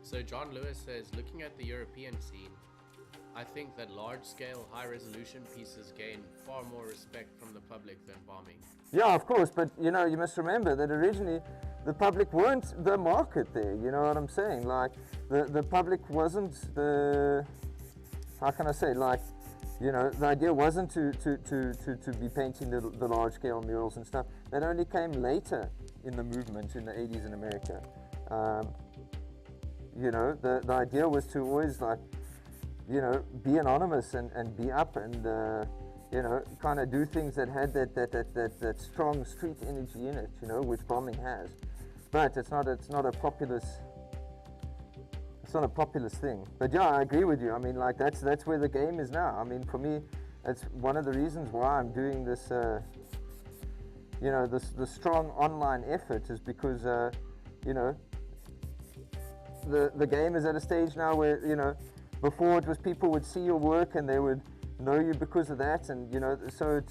So John Lewis says, looking at the European scene, I think that large-scale, high-resolution pieces gain far more respect from the public than bombing. Yeah, of course, but you know, you must remember that originally the public weren't the market there, you know what I'm saying? Like, the public wasn't the, how can I say, like, you know, the idea wasn't to be painting the large-scale murals and stuff. That only came later in the movement in the 80s in America. You know, the idea was to always, like, you know, be anonymous and be up and, you know, kind of do things that had that strong street energy in it, you know, which bombing has. But it's not a populist thing. But yeah, I agree with you. I mean, like, that's where the game is now. I mean, for me, that's one of the reasons why I'm doing this, you know, the strong online effort is because, you know, the game is at a stage now where, you know, before it was people would see your work and they would know you because of that, and you know, so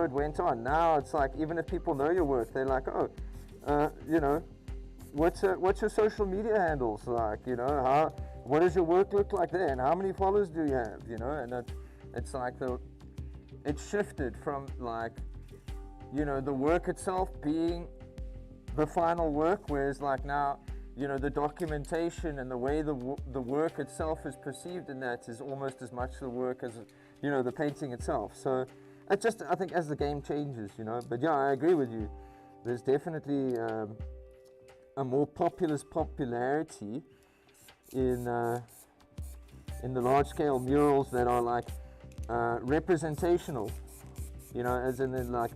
it went on. Now it's like, even if people know your work, they're like, oh, you know, what's your social media handles like? You know, what does your work look like there, and how many followers do you have? You know, and it's like it shifted from, like, you know, the work itself being the final work, whereas like now, you know, the documentation and the way the work itself is perceived in that is almost as much the work as, you know, the painting itself. So it just, I think, as the game changes, you know. But yeah, I agree with you. There's definitely a more popularity in the large-scale murals that are like representational, you know, as in like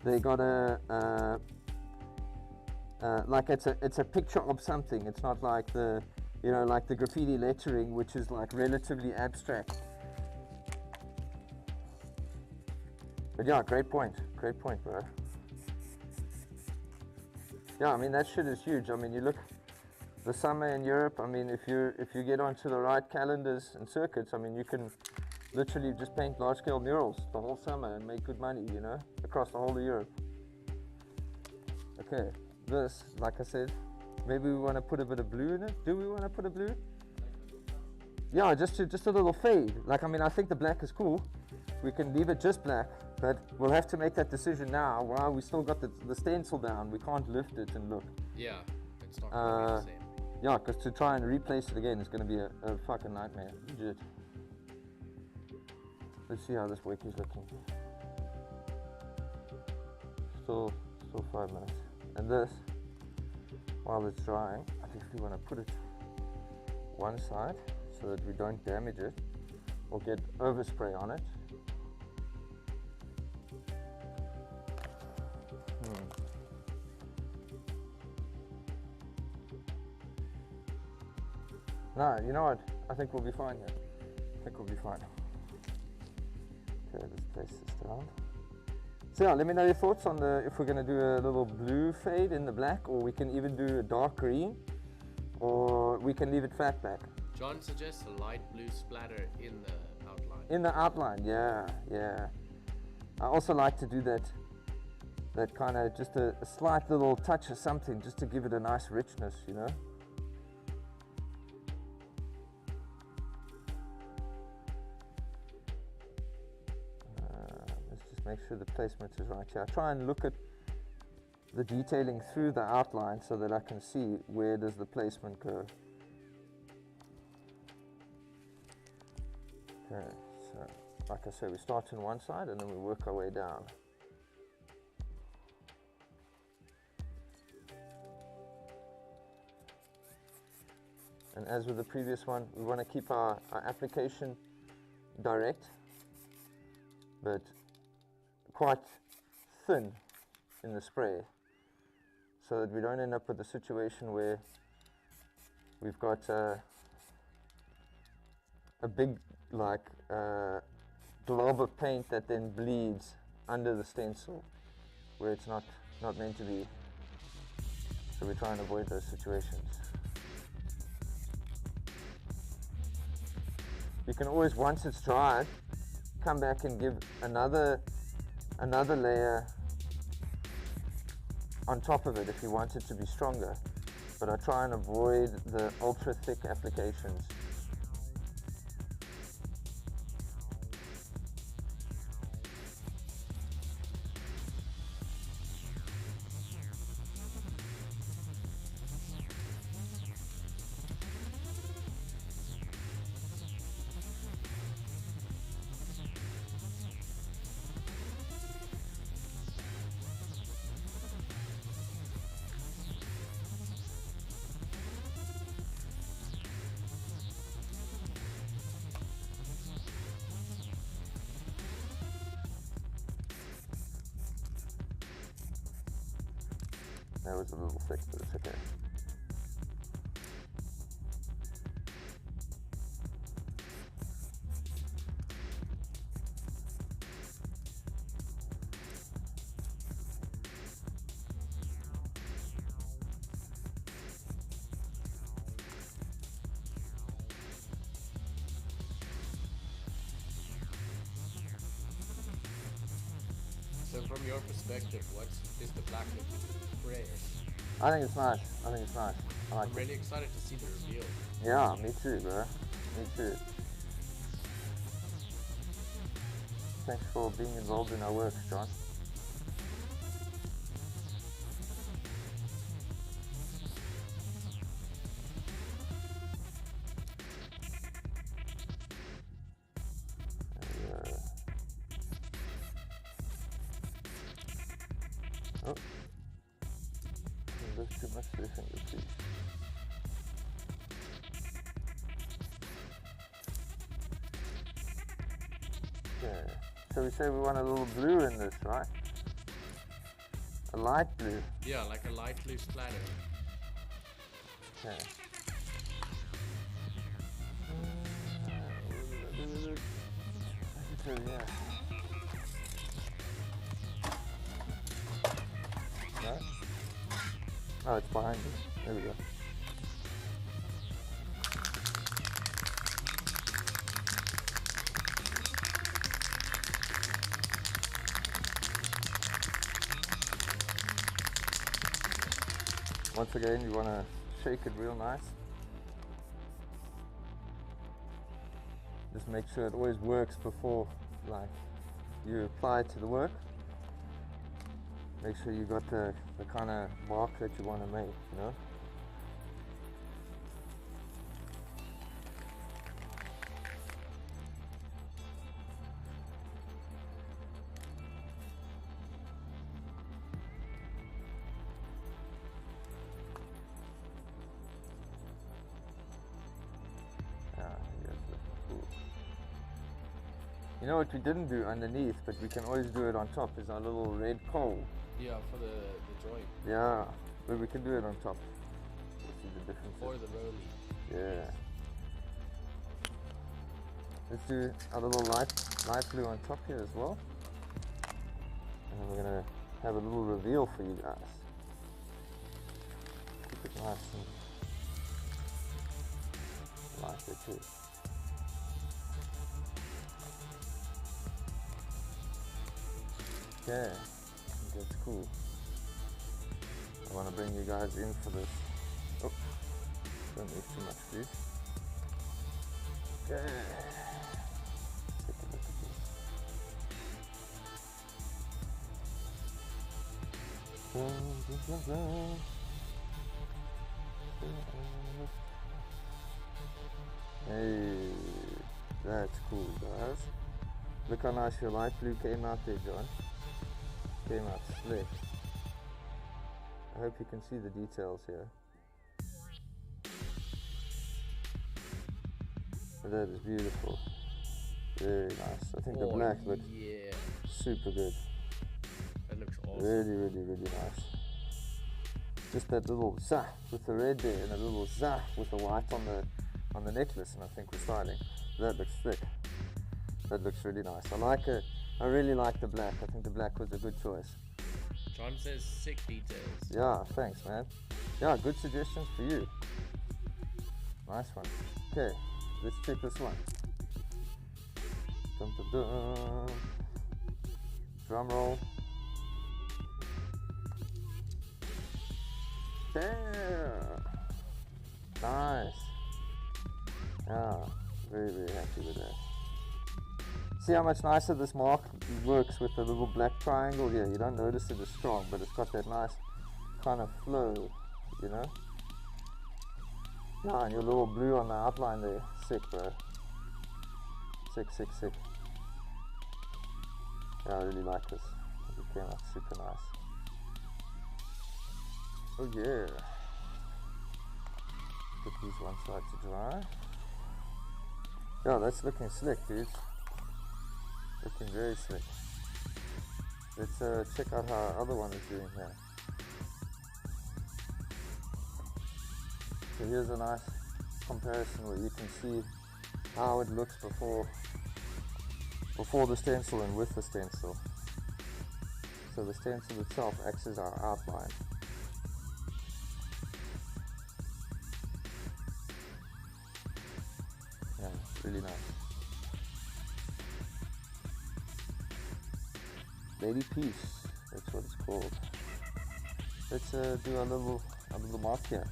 they got like it's a picture of something. It's not like the, you know, like the graffiti lettering, which is like relatively abstract. But yeah, great point, bro. Yeah, I mean, that shit is huge. I mean, you look, the summer in Europe, I mean, if you get onto the right calendars and circuits, I mean, you can literally just paint large-scale murals the whole summer and make good money, you know, across the whole of Europe. Okay. This, like I said, maybe we want to put a bit of blue in it. Do we want to put a blue? Yeah, just a little fade. Like, I mean, I think the black is cool. We can leave it just black, but we'll have to make that decision now while we still got the stencil down. We can't lift it and look. Yeah, it's not going to be the same. Yeah, because to try and replace it again is going to be a fucking nightmare. Legit. Let's see how this work is looking. Still 5 minutes. And this, while it's drying, I think we want to put it one side so that we don't damage it or get overspray on it. No, you know what? I think we'll be fine here. I think we'll be fine. Okay, let's place this down. So yeah, let me know your thoughts on if we're going to do a little blue fade in the black, or we can even do a dark green, or we can leave it flat black. John suggests a light blue splatter in the outline. In the outline, yeah. I also like to do that kind of just a slight little touch of something just to give it a nice richness, you know. Make sure the placement is right here. I try and look at the detailing through the outline so that I can see where does the placement go. Okay, so like I said, we start on one side and then we work our way down. And as with the previous one, we want to keep our application direct, but quite thin in the spray, so that we don't end up with a situation where we've got a big glob of paint that then bleeds under the stencil where it's not meant to be. So we try and avoid those situations. You can always, once it's dried, come back and give another layer on top of it if you want it to be stronger. But I try and avoid the ultra thick applications. That was a little thick, but it's okay. So from your perspective, is the black looking rare? I think it's nice. I like I'm it. really excited to see the reveal. Yeah, me too, bro. Me too. Thanks for being involved in our work, John. Oh. There's too much fish in the sea. Okay. So we say we want a little blue in this, right? A light blue. Yeah, like a light blue splatter. Okay. Yeah. No? Oh, it's behind you. There we go. Once again, you want to shake it real nice. Just make sure it always works before, like, you apply it to the work. Make sure you got the kind of mark that you want to make, you know? You know what we didn't do underneath, but we can always do it on top, is our little red coal. Yeah, for the joint. Yeah, but we can do it on top. We'll see the difference. For the rollie. Yeah. Let's do a little light blue on top here as well. And then we're gonna have a little reveal for you guys. Keep it nice and light there too. Okay, I think that's cool. I want to bring you guys in for this. Oh, don't leave too much, please. Okay. Take a look at this. Hey, that's cool, guys. Look how nice your light blue came out there, John. Came out slick. I hope you can see the details here. But that is beautiful. Very nice. I think the black looks super good. That looks awesome. Really nice. Just that little zah with the red there and a little zah with the white on the necklace, and I think we're styling. That looks thick. That looks really nice. I like it. I really like the black. I think the black was a good choice. John says sick details. Yeah, thanks, man. Yeah, good suggestions for you. Nice one. Okay, let's check this one. Dum, dum, dum. Drum roll. There. Nice. Yeah, very happy with that. See how much nicer this mark works with the little black triangle here. You don't notice it as strong, but it's got that nice kind of flow, you know? Yeah, and your little blue on the outline there. Sick, bro. Sick. Yeah, I really like this. It came out super nice. Oh yeah. Put these one side to dry. Yeah, that's looking slick, dude. Looking very slick. Let's check out how our other one is doing here. So here's a nice comparison where you can see how it looks before the stencil and with the stencil. So the stencil itself acts as our outline. Yeah, really nice. Lady Peace, that's what it's called. Let's do a little mark here.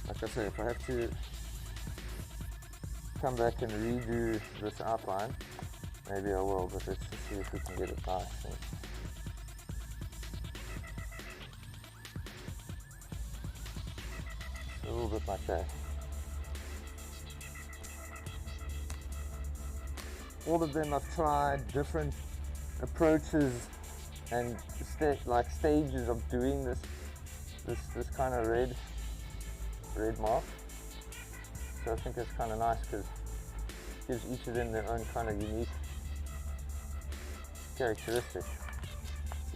Like I say, if I have to come back and redo this outline, maybe I will, but let's just see if we can get it nice. A little bit like that. All of them I've tried different approaches and stages of doing this kind of red mark. So I think it's kind of nice because it gives each of them their own kind of unique characteristic.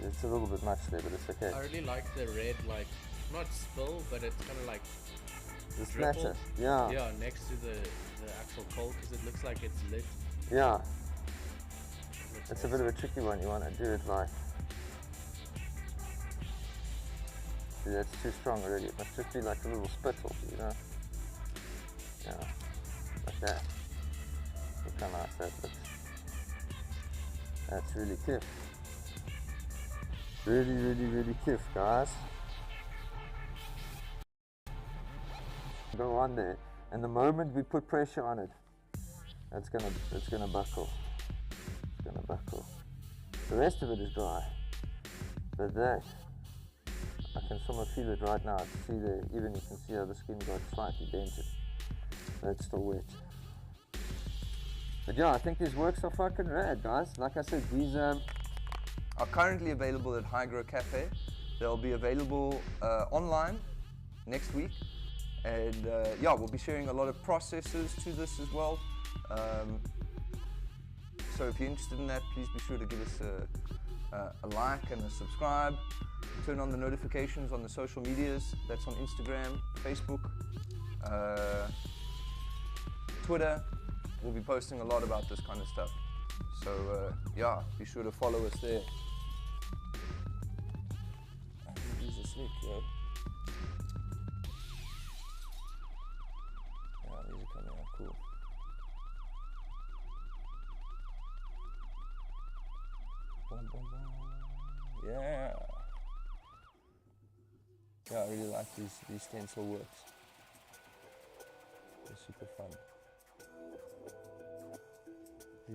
It's a little bit much there, but it's okay. I really like the red, like, not spill, but it's kind of like The dribble. splatter, yeah. Yeah, next to the actual coal, because it looks like it's lit. Yeah, Looks it's a bit of a tricky one. You want to do it like, see, that's too strong already. It must just be like a little spittle, you know? Yeah, like that. Look how nice that looks. That's really kiff. Really kiff, guys. Go on there, and the moment we put pressure on it, it's gonna buckle. It's gonna buckle. The rest of it is dry, but that I can somewhat feel it right now. See there, even you can see how the skin got slightly dented. That's still wet. But yeah, I think these works are fucking rad, guys. Like I said, these Are currently available at Hygro Cafe. They'll be available online next week. And yeah, we'll be sharing a lot of processes to this as well. So if you're interested in that, please be sure to give us a like and a subscribe. Turn on the notifications on the social medias. That's on Instagram, Facebook, Twitter. We'll be posting a lot about this kind of stuff. So yeah, be sure to follow us there. I think these are slick, yo. Yeah, these are coming out cool. Boom, boom, boom. Yeah. Yeah, I really like these stencil works. They're super fun.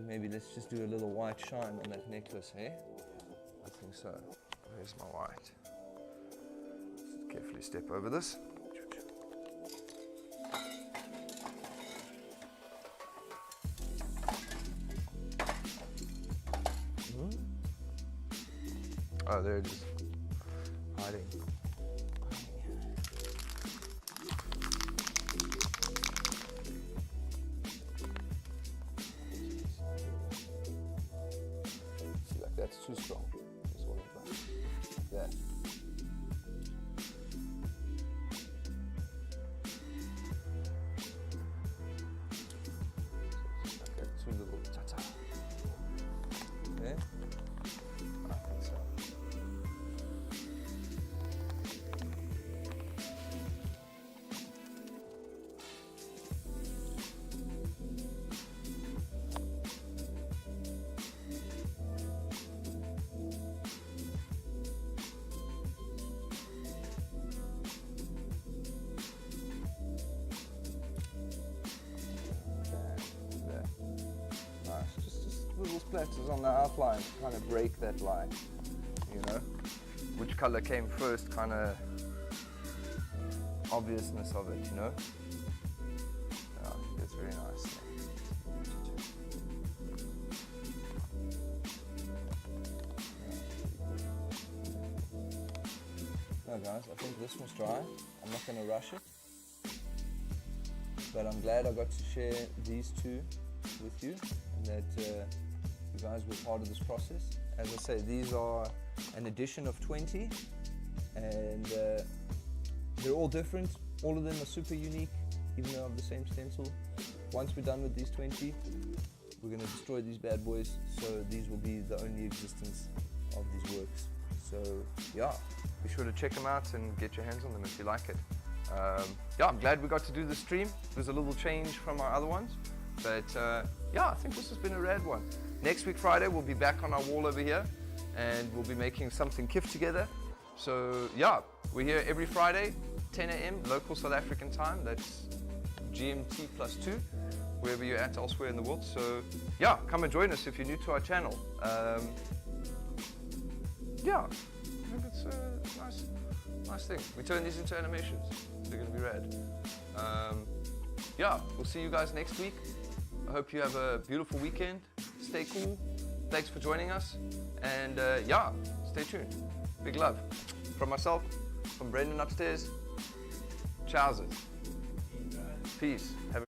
Maybe let's just do a little white shine on that necklace, hey? I think so. Where's my white? Just carefully step over this. Oh, they're just hiding. splatters on the outline to kind of break that line, you know. Which color came first, kind of obviousness of it, you know. Yeah, I think that's very nice. No guys, I think this one's dry. I'm not going to rush it. But I'm glad I got to share these two with you and that you guys were part of this process. As I say, these are an edition of 20 and they're all different. All of them are super unique, even though I have the same stencil. Once we're done with these 20, we're going to destroy these bad boys, so these will be the only existence of these works. So yeah, be sure to check them out and get your hands on them if you like it. Yeah, I'm glad we got to do the stream. It was a little change from our other ones, but yeah, I think this has been a rad one. Next week Friday we'll be back on our wall over here and we'll be making something kif together. So yeah, we're here every Friday, 10 a.m. local South African time. That's GMT +2, wherever you're at elsewhere in the world. So yeah, come and join us if you're new to our channel. Yeah, I think it's a nice thing. We turn these into animations. They're going to be rad. Yeah, we'll see you guys next week. I hope you have a beautiful weekend. Stay cool. Thanks for joining us. And yeah, stay tuned. Big love. From myself, from Brendan upstairs. Chowsers. Peace. Have a